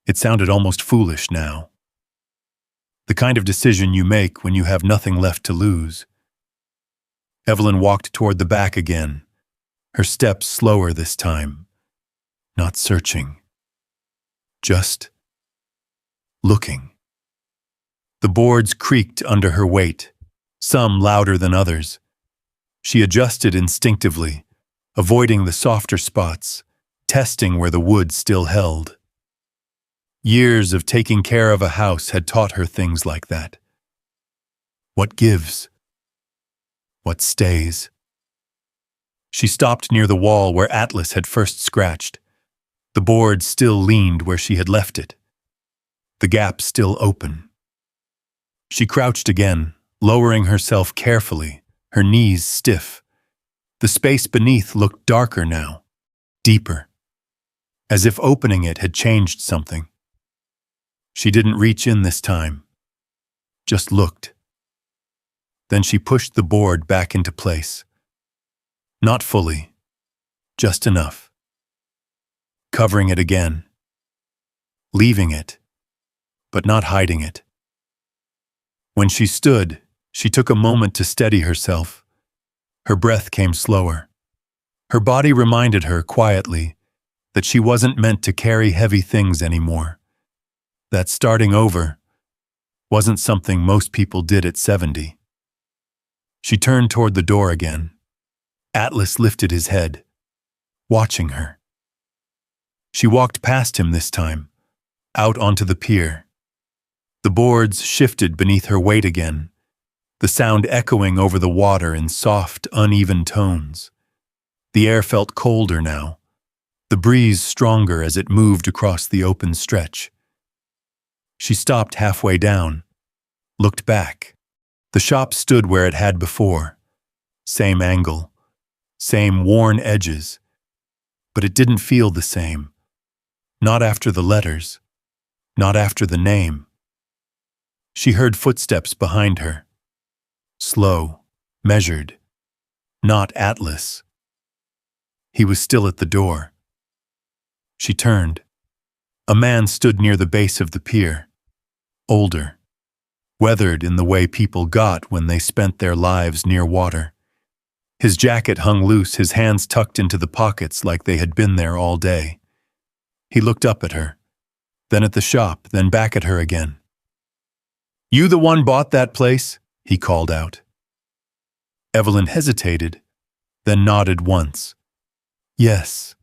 It sounded almost foolish now. The kind of decision you make when you have nothing left to lose. Evelyn walked toward the back again, her steps slower this time. Not searching. Just looking. The boards creaked under her weight, some louder than others. She adjusted instinctively, avoiding the softer spots, testing where the wood still held. Years of taking care of a house had taught her things like that. What gives? What stays? She stopped near the wall where Atlas had first scratched. The board still leaned where she had left it. The gap still open. She crouched again, lowering herself carefully, her knees stiff. The space beneath looked darker now, deeper, as if opening it had changed something. She didn't reach in this time, just looked. Then she pushed the board back into place. Not fully, just enough. Covering it again. Leaving it, but not hiding it. When she stood, she took a moment to steady herself. Her breath came slower. Her body reminded her quietly that she wasn't meant to carry heavy things anymore. That starting over wasn't something most people did at 70. She turned toward the door again. Atlas lifted his head, watching her. She walked past him this time, out onto the pier. The boards shifted beneath her weight again, the sound echoing over the water in soft, uneven tones. The air felt colder now, the breeze stronger as it moved across the open stretch. She stopped halfway down, looked back. The shop stood where it had before. Same angle, same worn edges. But it didn't feel the same. Not after the letters, not after the name. She heard footsteps behind her. Slow, measured. Not Atlas. He was still at the door. She turned. A man stood near the base of the pier. Older, weathered in the way people got when they spent their lives near water. His jacket hung loose, his hands tucked into the pockets like they had been there all day. He looked up at her, then at the shop, then back at her again. "You the one bought that place?" he called out. Evelyn hesitated, then nodded once. "Yes."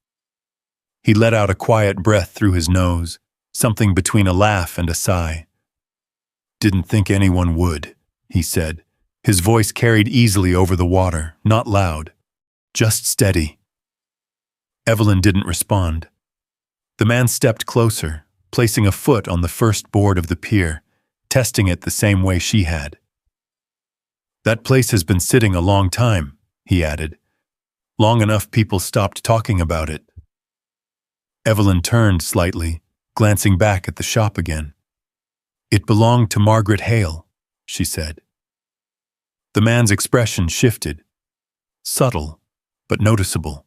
He let out a quiet breath through his nose, something between a laugh and a sigh. "Didn't think anyone would," he said. His voice carried easily over the water, not loud, just steady. Evelyn didn't respond. The man stepped closer, placing a foot on the first board of the pier, testing it the same way she had. "That place has been sitting a long time," he added. "Long enough people stopped talking about it." Evelyn turned slightly, glancing back at the shop again. "It belonged to Margaret Hale," she said. The man's expression shifted. Subtle, but noticeable.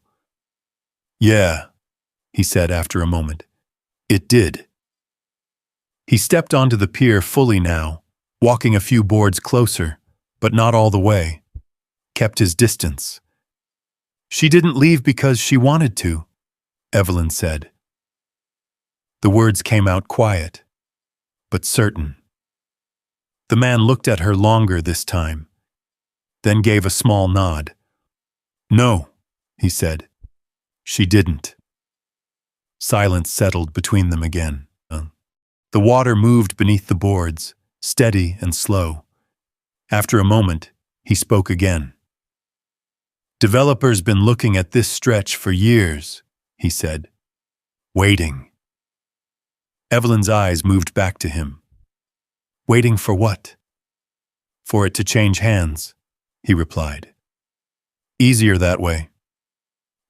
"Yeah," he said after a moment. "It did." He stepped onto the pier fully now, walking a few boards closer, but not all the way. Kept his distance. "She didn't leave because she wanted to," Evelyn said. The words came out quiet, but certain. The man looked at her longer this time, then gave a small nod. "No," he said. "She didn't." Silence settled between them again. The water moved beneath the boards, steady and slow. After a moment, he spoke again. "Developers been looking at this stretch for years," he said. "Waiting." Evelyn's eyes moved back to him. "Waiting for what?" "For it to change hands," he replied. "Easier that way."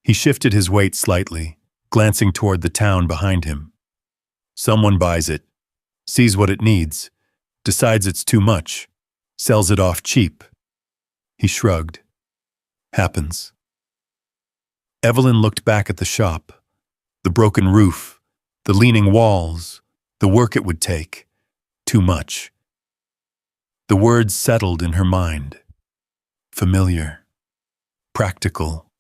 He shifted his weight slightly, glancing toward the town behind him. Someone buys it, sees what it needs, decides it's too much, sells it off cheap. He shrugged. Happens. Evelyn looked back at the shop. The broken roof, the leaning walls, the work it would take. Too much. The words settled in her mind. Familiar. Practical.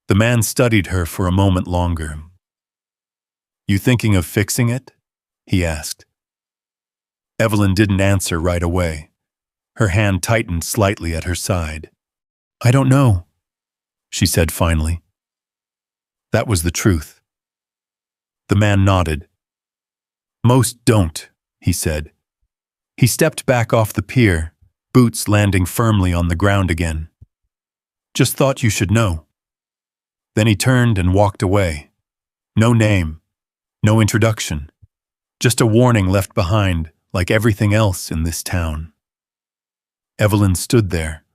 The man studied her for a moment longer. "You thinking of fixing it?" he asked. Evelyn didn't answer right away. Her hand tightened slightly at her side. "I don't know," she said finally. That was the truth. The man nodded. "Most don't," he said. He stepped back off the pier, boots landing firmly on the ground again. "Just thought you should know." Then he turned and walked away. No name, no introduction, just a warning left behind like everything else in this town. Evelyn stood there,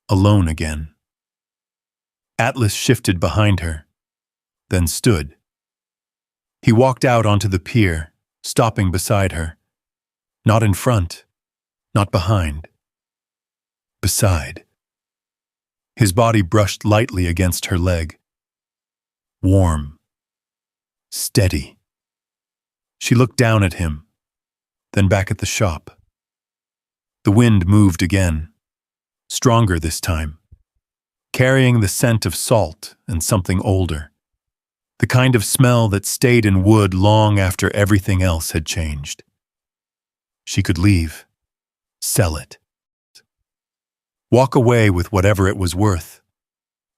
alone again. Atlas shifted behind her, then stood. He walked out onto the pier, stopping beside her. Not in front, not behind. Beside. His body brushed lightly against her leg. Warm. Steady. She looked down at him, then back at the shop. The wind moved again, stronger this time, carrying the scent of salt and something older, the kind of smell that stayed in wood long after everything else had changed. She could leave, sell it, walk away with whatever it was worth,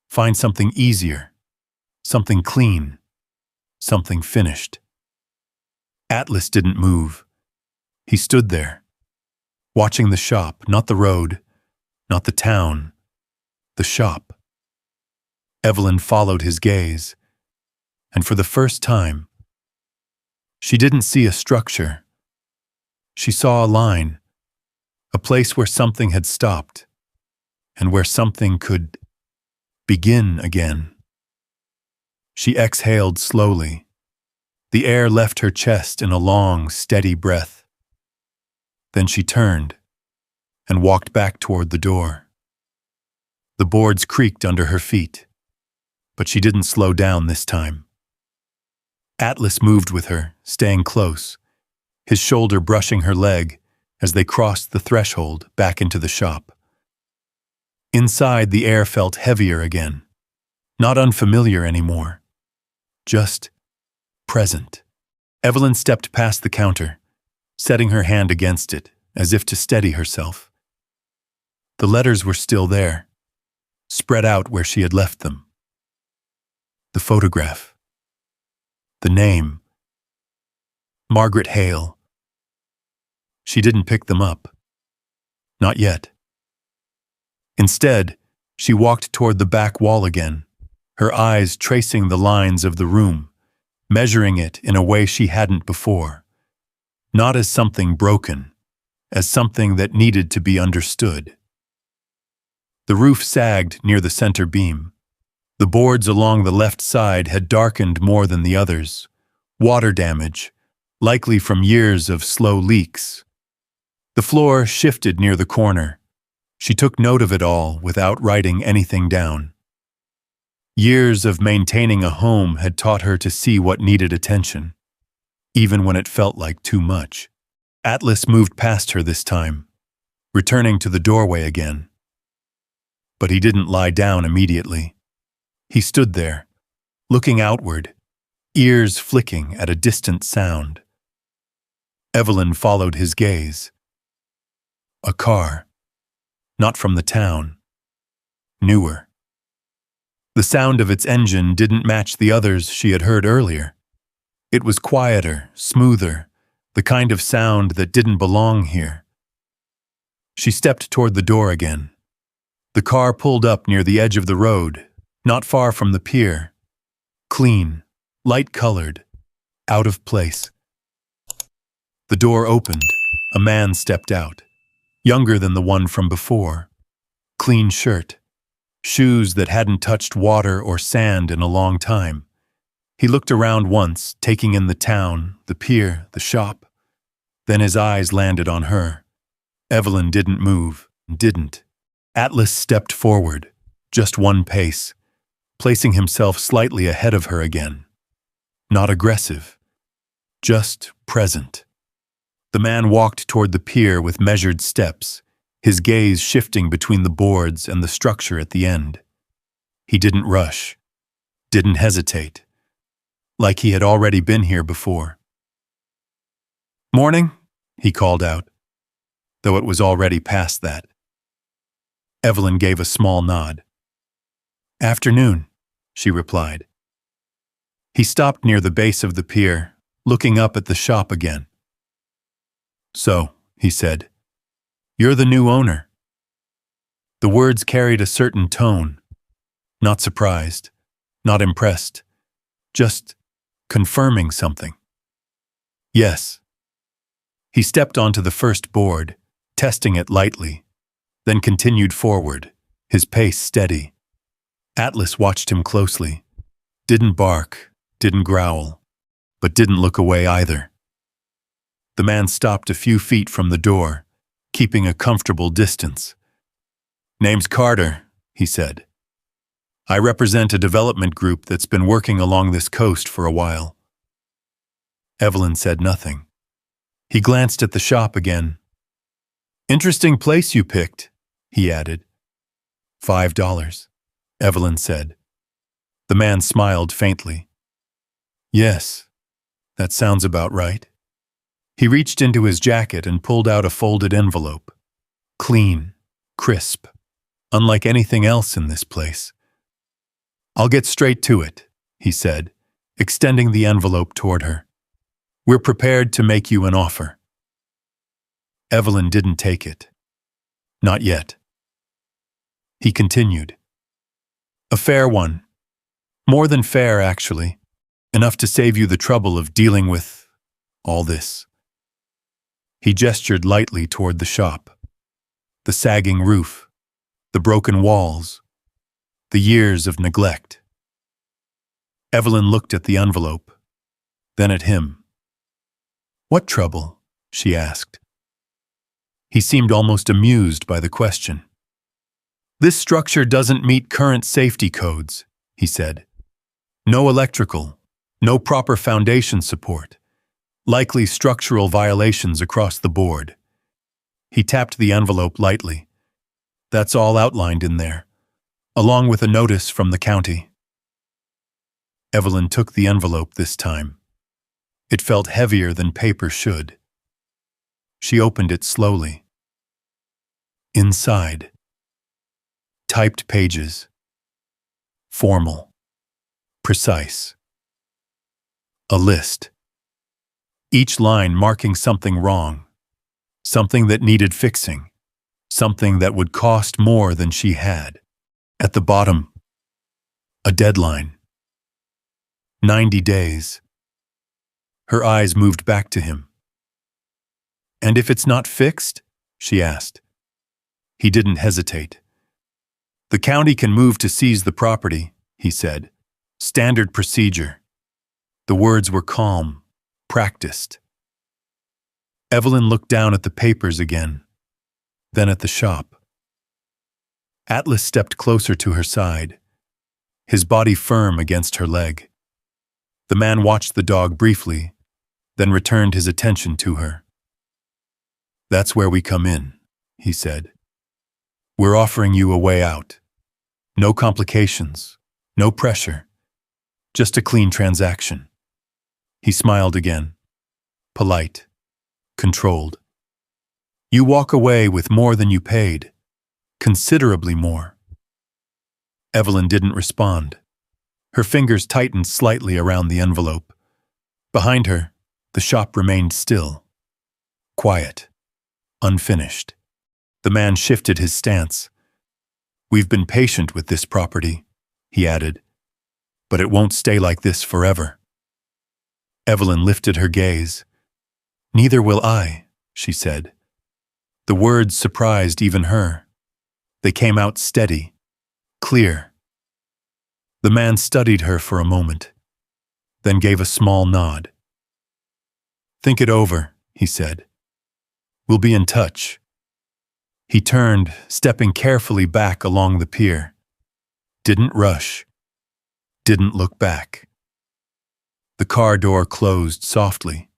find something easier, something clean, something finished. Atlas didn't move. He stood there, watching the shop, not the road, not the town, the shop. Evelyn followed his gaze, and for the first time, she didn't see a structure. She saw a line, a place where something had stopped, and where something could begin again. She exhaled slowly. The air left her chest in a long, steady breath. Then she turned and walked back toward the door. The boards creaked under her feet, but she didn't slow down this time. Atlas moved with her, staying close, his shoulder brushing her leg as they crossed the threshold back into the shop. Inside, the air felt heavier again, not unfamiliar anymore, just present. Evelyn stepped past the counter, setting her hand against it, as if to steady herself. The letters were still there, spread out where she had left them. The photograph. The name. Margaret Hale. She didn't pick them up. Not yet. Instead, she walked toward the back wall again, her eyes tracing the lines of the room, measuring it in a way she hadn't before. Not as something broken, as something that needed to be understood. The roof sagged near the center beam. The boards along the left side had darkened more than the others. Water damage, likely from years of slow leaks. The floor shifted near the corner. She took note of it all without writing anything down. Years of maintaining a home had taught her to see what needed attention, even when it felt like too much. Atlas moved past her this time, returning to the doorway again. But he didn't lie down immediately. He stood there, looking outward, ears flicking at a distant sound. Evelyn followed his gaze. A car, not from the town, newer. The sound of its engine didn't match the others she had heard earlier. It was quieter, smoother, the kind of sound that didn't belong here. She stepped toward the door again. The car pulled up near the edge of the road, not far from the pier. Clean, light-colored, out of place. The door opened. A man stepped out, younger than the one from before. Clean shirt, shoes that hadn't touched water or sand in a long time. He looked around once, taking in the town, the pier, the shop. Then his eyes landed on her. Evelyn didn't move, didn't. Atlas stepped forward, just one pace, placing himself slightly ahead of her again. Not aggressive, just present. The man walked toward the pier with measured steps, his gaze shifting between the boards and the structure at the end. He didn't rush, didn't hesitate, like he had already been here before. "Morning," he called out, though it was already past that. Evelyn gave a small nod. "Afternoon," she replied. He stopped near the base of the pier, looking up at the shop again. "So," he said, "you're the new owner." The words carried a certain tone, not surprised, not impressed, just confirming something. "Yes." He stepped onto the first board, testing it lightly, then continued forward, his pace steady. Atlas watched him closely. Didn't bark, didn't growl, but didn't look away either. The man stopped a few feet from the door, keeping a comfortable distance. "Name's Carter," he said. "I represent a development group that's been working along this coast for a while." Evelyn said nothing. He glanced at the shop again. "Interesting place you picked," he added. $5, Evelyn said. The man smiled faintly. "Yes, that sounds about right." He reached into his jacket and pulled out a folded envelope. Clean, crisp, unlike anything else in this place. "I'll get straight to it," he said, extending the envelope toward her. "We're prepared to make you an offer." Evelyn didn't take it. Not yet. He continued. "A fair one. More than fair, actually. Enough to save you the trouble of dealing with all this." He gestured lightly toward the shop. The sagging roof, the broken walls, the years of neglect. Evelyn looked at the envelope, then at him. "What trouble?" she asked. He seemed almost amused by the question. "This structure doesn't meet current safety codes," he said. "No electrical, no proper foundation support. Likely structural violations across the board." He tapped the envelope lightly. "That's all outlined in there, along with a notice from the county." Evelyn took the envelope this time. It felt heavier than paper should. She opened it slowly. Inside, typed pages. Formal. Precise. A list. Each line marking something wrong, something that needed fixing, something that would cost more than she had. At the bottom, a deadline. 90 days. Her eyes moved back to him. "And if it's not fixed?" she asked. He didn't hesitate. "The county can move to seize the property," he said. "Standard procedure." The words were calm, practiced. Evelyn looked down at the papers again, then at the shop. Atlas stepped closer to her side, his body firm against her leg. The man watched the dog briefly, then returned his attention to her. "That's where we come in," he said. "We're offering you a way out. No complications, no pressure, just a clean transaction." He smiled again, polite, controlled. "You walk away with more than you paid, considerably more." Evelyn didn't respond. Her fingers tightened slightly around the envelope. Behind her, the shop remained still, quiet, unfinished. The man shifted his stance. "We've been patient with this property," he added, "but it won't stay like this forever." Evelyn lifted her gaze. "Neither will I," she said. The words surprised even her. They came out steady, clear. The man studied her for a moment, then gave a small nod. "Think it over," he said. "We'll be in touch." He turned, stepping carefully back along the pier. Didn't rush. Didn't look back. The car door closed softly.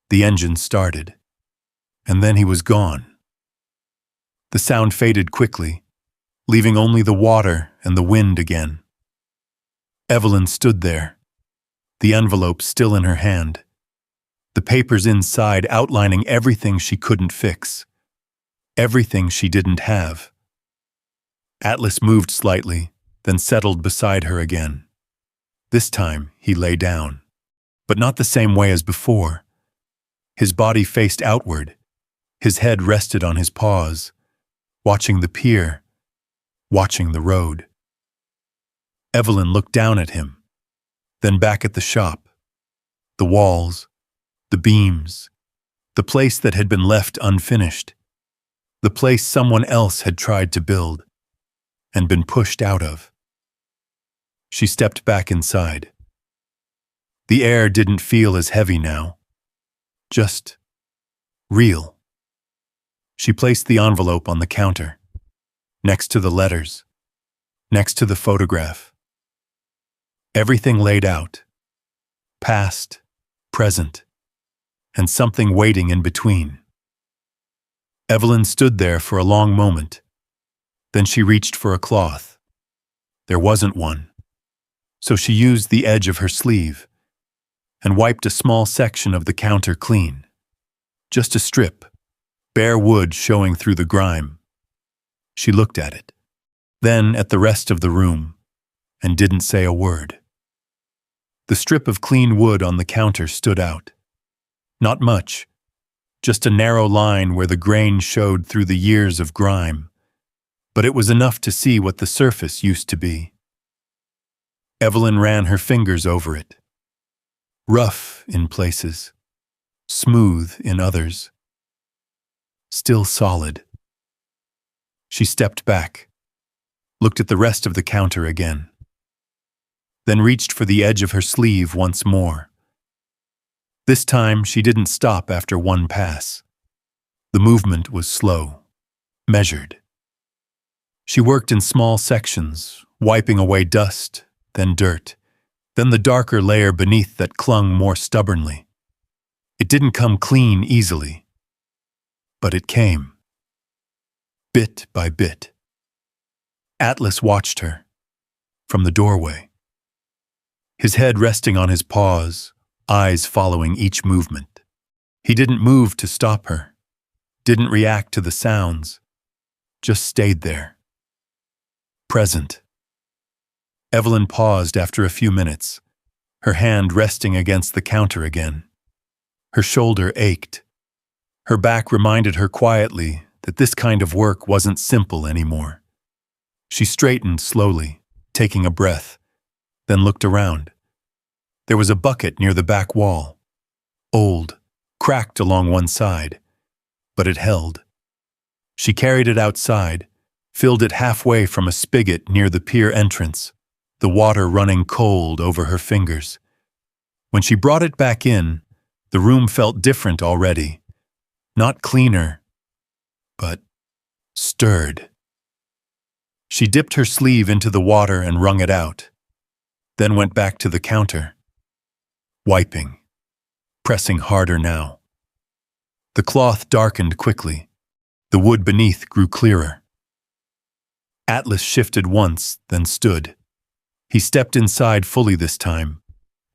The engine started. And then he was gone. The sound faded quickly, leaving only the water and the wind again. Evelyn stood there, the envelope still in her hand, the papers inside outlining everything she couldn't fix, everything she didn't have. Atlas moved slightly, then settled beside her again. This time he lay down, but not the same way as before. His body faced outward, his head rested on his paws, watching the pier, watching the road. Evelyn looked down at him, then back at the shop, the walls, the beams, the place that had been left unfinished, the place someone else had tried to build and been pushed out of. She stepped back inside. The air didn't feel as heavy now, just real. She placed the envelope on the counter, next to the letters, next to the photograph. Everything laid out, past, present, and something waiting in between. Evelyn stood there for a long moment. Then she reached for a cloth. There wasn't one, so she used the edge of her sleeve and wiped a small section of the counter clean. Just a strip, bare wood showing through the grime. She looked at it, then at the rest of the room, and didn't say a word. The strip of clean wood on the counter stood out. Not much, just a narrow line where the grain showed through the years of grime, but it was enough to see what the surface used to be. Evelyn ran her fingers over it. Rough in places, smooth in others. Still solid. She stepped back, looked at the rest of the counter again, then reached for the edge of her sleeve once more. This time she didn't stop after one pass. The movement was slow, measured. She worked in small sections, wiping away dust, then dirt, then the darker layer beneath that clung more stubbornly. It didn't come clean easily, but it came, bit by bit. Atlas watched her, from the doorway, his head resting on his paws, eyes following each movement. He didn't move to stop her, didn't react to the sounds, just stayed there. Present. Evelyn paused after a few minutes, her hand resting against the counter again. Her shoulder ached. Her back reminded her quietly that this kind of work wasn't simple anymore. She straightened slowly, taking a breath, then looked around. There was a bucket near the back wall, old, cracked along one side, but it held. She carried it outside, filled it halfway from a spigot near the pier entrance, the water running cold over her fingers. When she brought it back in, the room felt different already. Not cleaner, but stirred. She dipped her sleeve into the water and wrung it out, then went back to the counter, wiping, pressing harder now. The cloth darkened quickly. The wood beneath grew clearer. Atlas shifted once, then stood. He stepped inside fully this time,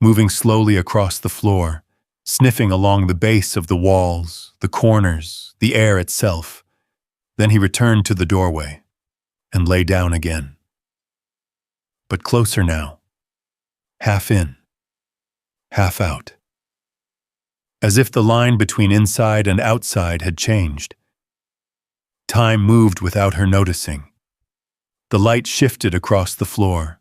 moving slowly across the floor, sniffing along the base of the walls, the corners, the air itself. Then he returned to the doorway and lay down again. But closer now, half in, half out. As if the line between inside and outside had changed. Time moved without her noticing. The light shifted across the floor,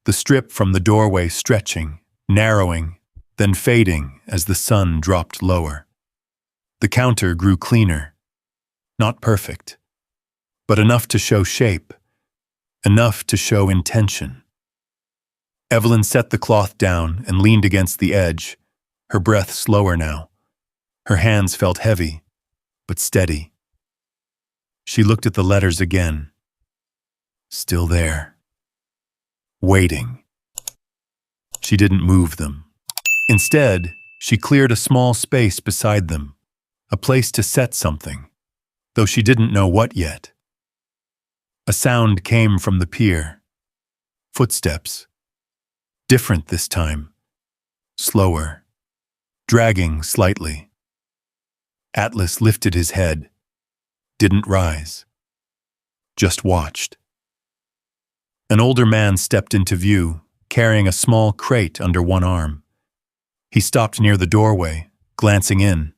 the strip from the doorway stretching, narrowing, then fading as the sun dropped lower. The counter grew cleaner, not perfect, but enough to show shape, enough to show intention. Evelyn set the cloth down and leaned against the edge, her breath slower now. Her hands felt heavy, but steady. She looked at the letters again. Still there. Waiting. She didn't move them. Instead, she cleared a small space beside them, a place to set something, though she didn't know what yet. A sound came from the pier. Footsteps. Different this time. Slower. Dragging slightly. Atlas lifted his head. Didn't rise. Just watched. An older man stepped into view, carrying a small crate under one arm. He stopped near the doorway, glancing in.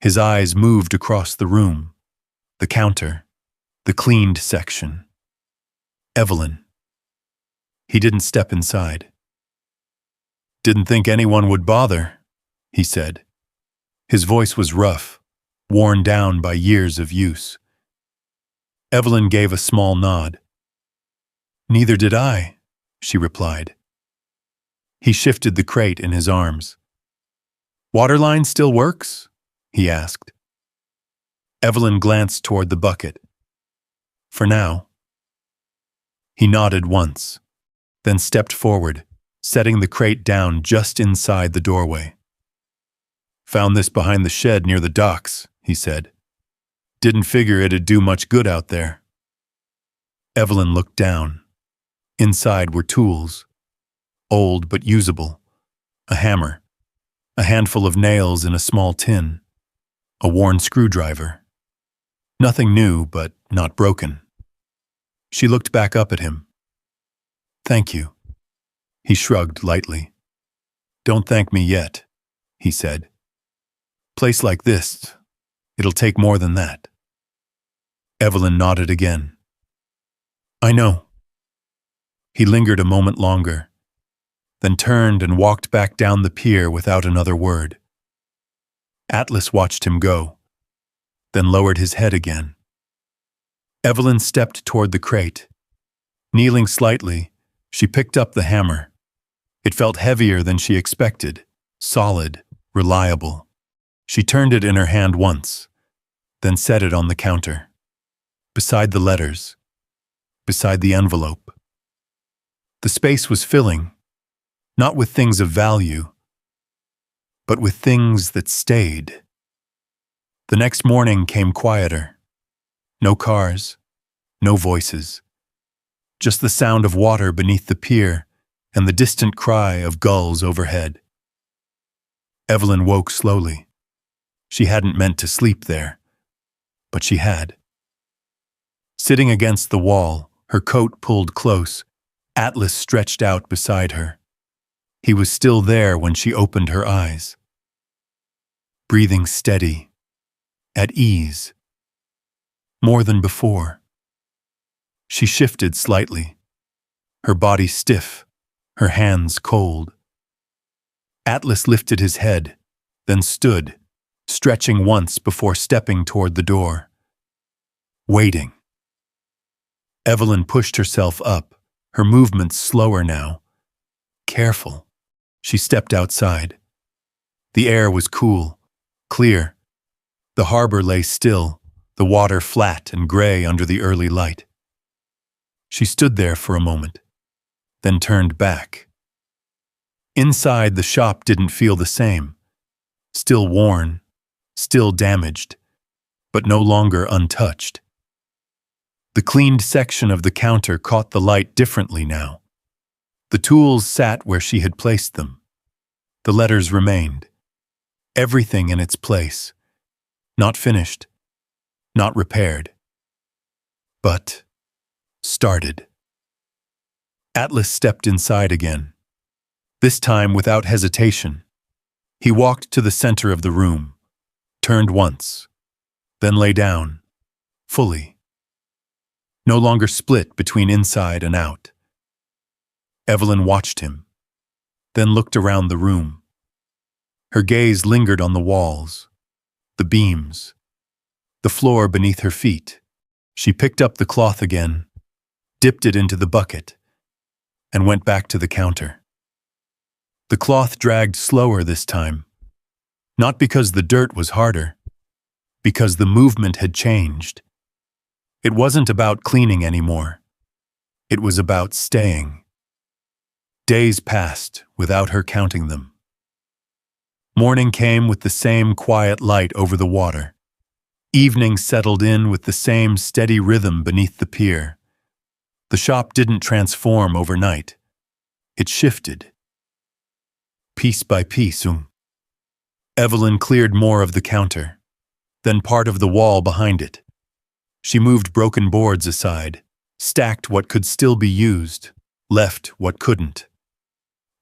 His eyes moved across the room, the counter, the cleaned section. Evelyn. He didn't step inside. Didn't think anyone would bother, he said. His voice was rough, worn down by years of use. Evelyn gave a small nod. Neither did I, she replied. He shifted the crate in his arms. Waterline still works? He asked. Evelyn glanced toward the bucket. For now. He nodded once, then stepped forward, setting the crate down just inside the doorway. Found this behind the shed near the docks, he said. Didn't figure it'd do much good out there. Evelyn looked down. Inside were tools, old but usable, a hammer, a handful of nails in a small tin, a worn screwdriver. Nothing new, but not broken. She looked back up at him. Thank you. He shrugged lightly. Don't thank me yet, he said. Place like this, it'll take more than that. Evelyn nodded again. I know. He lingered a moment longer, then turned and walked back down the pier without another word. Atlas watched him go, then lowered his head again. Evelyn stepped toward the crate. Kneeling slightly, she picked up the hammer. It felt heavier than she expected, solid, reliable. She turned it in her hand once, then set it on the counter, beside the letters, beside the envelope. The space was filling, not with things of value, but with things that stayed. The next morning came quieter. No cars, no voices. Just the sound of water beneath the pier and the distant cry of gulls overhead. Evelyn woke slowly. She hadn't meant to sleep there, but she had. Sitting against the wall, her coat pulled close, Atlas stretched out beside her. He was still there when she opened her eyes. Breathing steady, at ease. More than before. She shifted slightly, her body stiff, her hands cold. Atlas lifted his head, then stood, stretching once before stepping toward the door. Waiting. Evelyn pushed herself up, her movements slower now. Careful. She stepped outside. The air was cool, clear. The harbor lay still, the water flat and gray under the early light. She stood there for a moment, then turned back. Inside, the shop didn't feel the same. Still worn, still damaged, but no longer untouched. The cleaned section of the counter caught the light differently now. The tools sat where she had placed them. The letters remained. Everything in its place. Not finished. Not repaired. But started. Atlas stepped inside again. This time without hesitation. He walked to the center of the room, turned once, then lay down, fully. No longer split between inside and out. Evelyn watched him, then looked around the room. Her gaze lingered on the walls, the beams, the floor beneath her feet. She picked up the cloth again, dipped it into the bucket, and went back to the counter. The cloth dragged slower this time, not because the dirt was harder, because the movement had changed. It wasn't about cleaning anymore. It was about staying. Days passed without her counting them. Morning came with the same quiet light over the water. Evening settled in with the same steady rhythm beneath the pier. The shop didn't transform overnight. It shifted. Piece by piece. Evelyn cleared more of the counter, then part of the wall behind it. She moved broken boards aside, stacked what could still be used, left what couldn't.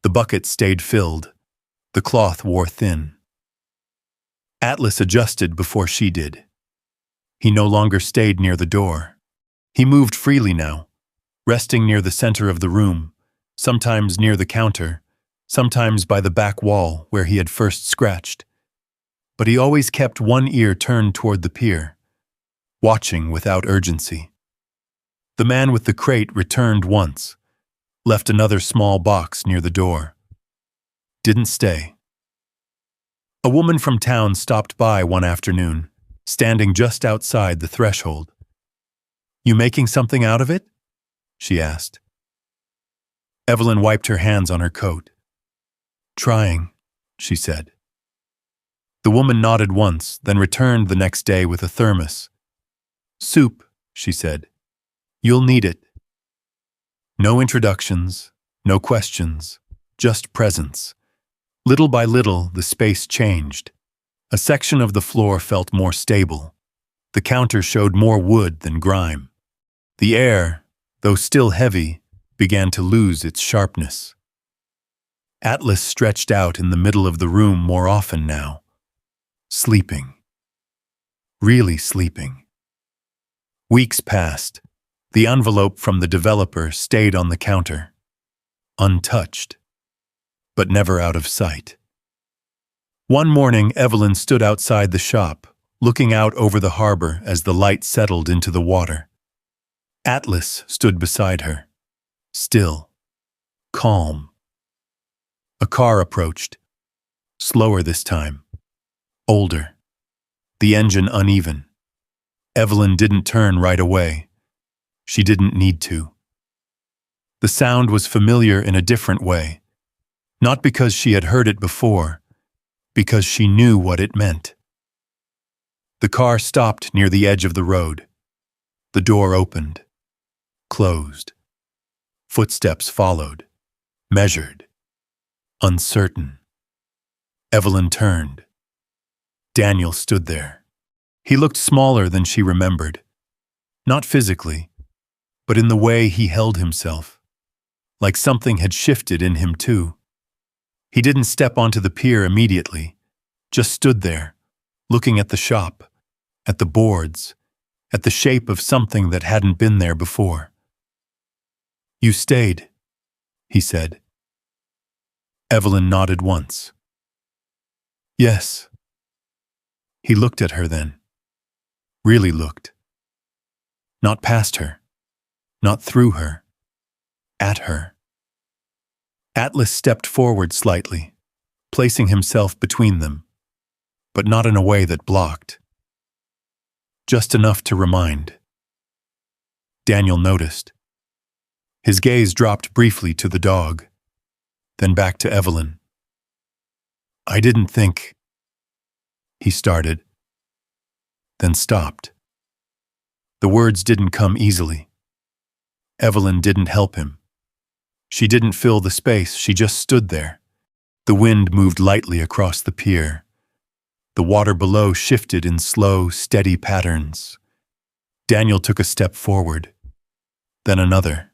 The bucket stayed filled. The cloth wore thin. Atlas adjusted before she did. He no longer stayed near the door. He moved freely now, resting near the center of the room, sometimes near the counter, sometimes by the back wall where he had first scratched. But he always kept one ear turned toward the pier, watching without urgency. The man with the crate returned once, left another small box near the door. Didn't stay. A woman from town stopped by one afternoon, standing just outside the threshold. "You making something out of it?" she asked. Evelyn wiped her hands on her coat. "Trying," she said. The woman nodded once, then returned the next day with a thermos. "Soup," she said. "You'll need it." No introductions, no questions, just presence. Little by little, the space changed. A section of the floor felt more stable. The counter showed more wood than grime. The air, though still heavy, began to lose its sharpness. Atlas stretched out in the middle of the room more often now. Sleeping. Really sleeping. Weeks passed. The envelope from the developer stayed on the counter, untouched, but never out of sight. One morning, Evelyn stood outside the shop, looking out over the harbor as the light settled into the water. Atlas stood beside her, still, calm. A car approached, slower this time, older, the engine uneven. Evelyn didn't turn right away. She didn't need to. The sound was familiar in a different way, not because she had heard it before, because she knew what it meant. The car stopped near the edge of the road. The door opened, closed. Footsteps followed, measured, uncertain. Evelyn turned. Daniel stood there. He looked smaller than she remembered, not physically, but in the way he held himself, like something had shifted in him too. He didn't step onto the pier immediately, just stood there, looking at the shop, at the boards, at the shape of something that hadn't been there before. "You stayed," he said. Evelyn nodded once. "Yes." He looked at her then. Really looked. Not past her. Not through her. At her. Atlas stepped forward slightly, placing himself between them, but not in a way that blocked. Just enough to remind. Daniel noticed. His gaze dropped briefly to the dog, then back to Evelyn. "I didn't think," he started, then stopped. The words didn't come easily. Evelyn didn't help him. She didn't fill the space, she just stood there. The wind moved lightly across the pier. The water below shifted in slow, steady patterns. Daniel took a step forward, then another.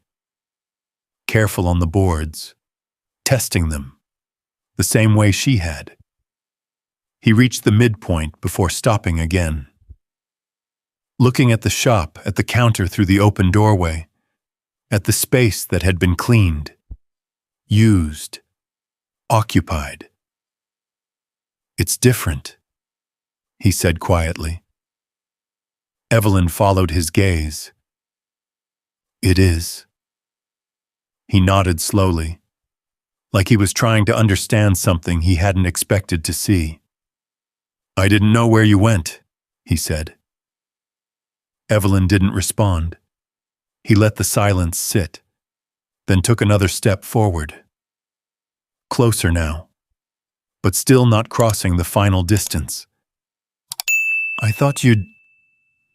Careful on the boards, testing them, the same way she had. He reached the midpoint before stopping again. Looking at the shop, at the counter through the open doorway, at the space that had been cleaned, used, occupied. "It's different," he said quietly. Evelyn followed his gaze. It is. He nodded slowly, like he was trying to understand something he hadn't expected to see. I didn't know where you went, he said. Evelyn didn't respond. He let the silence sit, then took another step forward. Closer now, but still not crossing the final distance. I thought you'd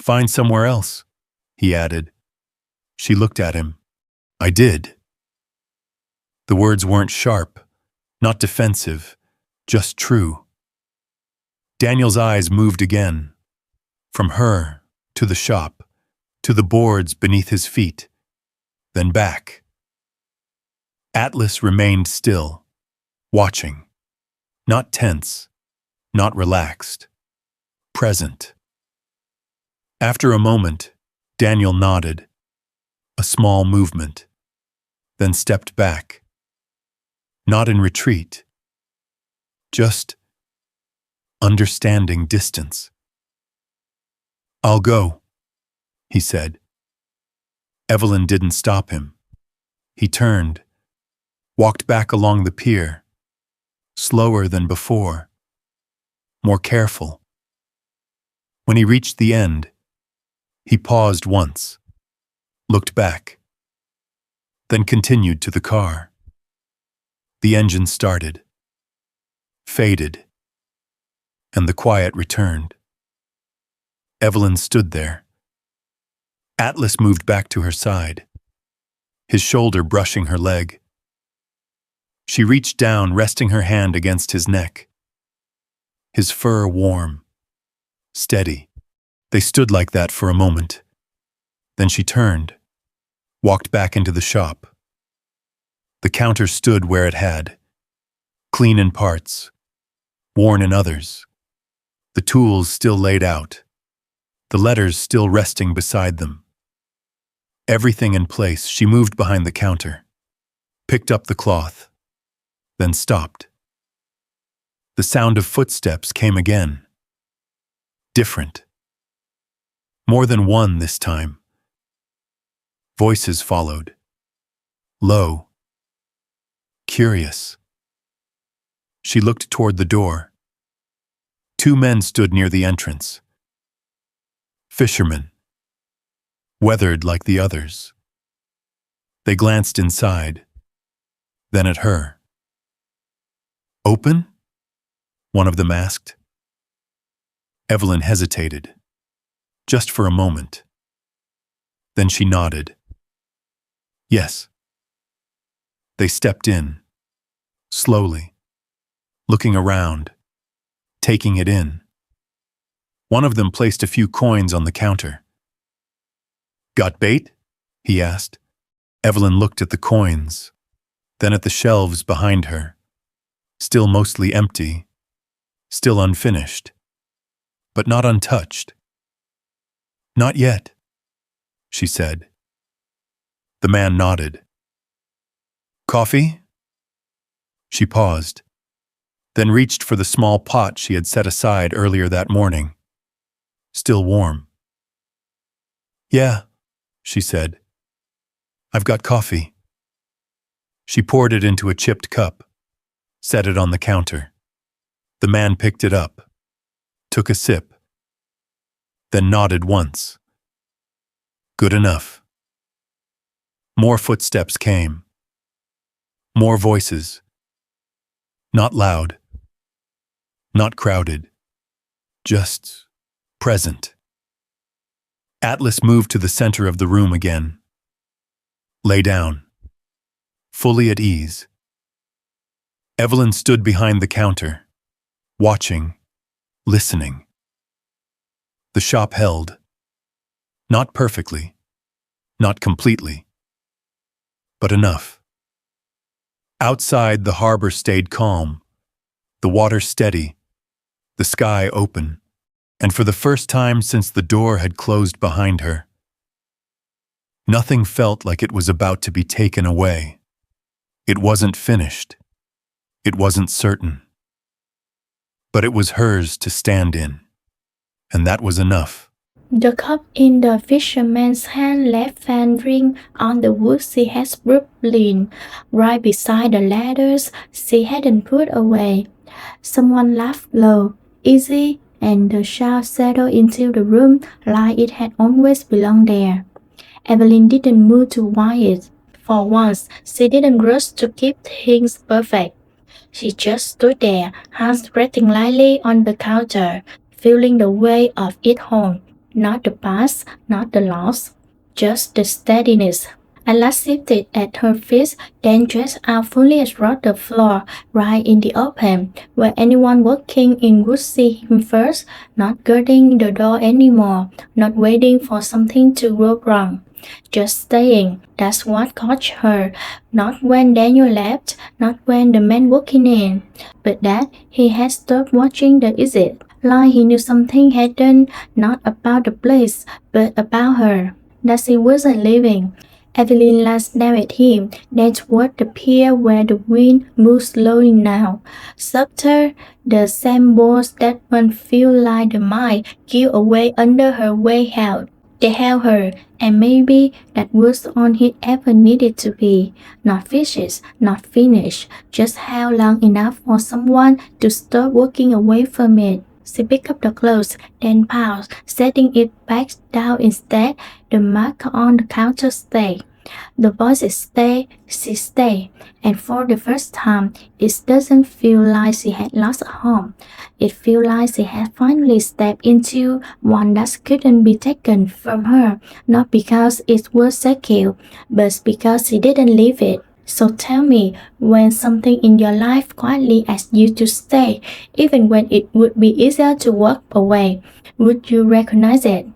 find somewhere else, he added. She looked at him. I did. The words weren't sharp, not defensive, just true. Daniel's eyes moved again, from her to the shop, to the boards beneath his feet, then back. Atlas remained still, watching, not tense, not relaxed, present. After a moment, Daniel nodded, a small movement, then stepped back. Not in retreat, just understanding distance. I'll go, he said. Evelyn didn't stop him. He turned, walked back along the pier, slower than before, more careful. When he reached the end, he paused once, looked back, then continued to the car. The engine started, faded, and the quiet returned. Evelyn stood there. Atlas moved back to her side, his shoulder brushing her leg. She reached down, resting her hand against his neck. His fur warm, steady. They stood like that for a moment. Then she turned, walked back into the shop. The counter stood where it had, clean in parts, worn in others. The tools still laid out, the letters still resting beside them. Everything in place. She moved behind the counter, picked up the cloth, then stopped. The sound of footsteps came again. Different. More than one this time. Voices followed. Low. Curious. She looked toward the door. Two men stood near the entrance. Fishermen. Weathered like the others. They glanced inside, then at her. Open? One of them asked. Evelyn hesitated, just for a moment. Then she nodded. Yes. They stepped in, slowly, looking around, taking it in. One of them placed a few coins on the counter. Got bait? He asked. Evelyn looked at the coins, then at the shelves behind her, still mostly empty, still unfinished, but not untouched. Not yet, she said. The man nodded. Coffee? She paused, then reached for the small pot she had set aside earlier that morning, still warm. Yeah, she said. I've got coffee. She poured it into a chipped cup, set it on the counter. The man picked it up, took a sip, then nodded once. Good enough. More footsteps came. More voices. Not loud. Not crowded. Just present. Atlas moved to the center of the room again. Lay down. Fully at ease. Evelyn stood behind the counter, watching, listening. The shop held. Not perfectly, not completely, but enough. Outside, the harbor stayed calm, the water steady, the sky open, and for the first time since the door had closed behind her, nothing felt like it was about to be taken away. It wasn't finished. It wasn't certain. But it was hers to stand in, and that was enough. The cup in the fisherman's hand left fandering on the wood she had brought lean, right beside the letters she hadn't put away. Someone laughed low, easy, and the shout settled into the room like it had always belonged there. Evelyn didn't move to wind it. For once, she didn't rush to keep things perfect. She just stood there, hands resting lightly on the counter, feeling the weight of it home. Not the past, not the loss, just the steadiness. Alice shifted at her feet, then stretched out fully across the floor, right in the open, where anyone walking in would see him first, not guarding the door anymore, not waiting for something to go wrong. Just staying, that's what caught her. Not when Daniel left, not when the man walking in, but that he had stopped watching the exit. Like he knew something had done, not about the place, but about her. That she wasn't leaving. Evelyn glanced down at him, then toward the pier where the wind moved slowly now. Softer, the sandboards that once felt like the mine give away under her weight held. They held her, and maybe that was all it ever needed to be. Not fishes, not finished, just held long enough for someone to stop walking away from it. She picked up the clothes, then paused, setting it back down instead. The mark on the counter stayed. The voices stay, she stayed, and for the first time, it doesn't feel like she had lost a home. It feels like she had finally stepped into one that couldn't be taken from her, not because it was secure, but because she didn't leave it. So tell me, when something in your life quietly asks you to stay, even when it would be easier to walk away, would you recognize it?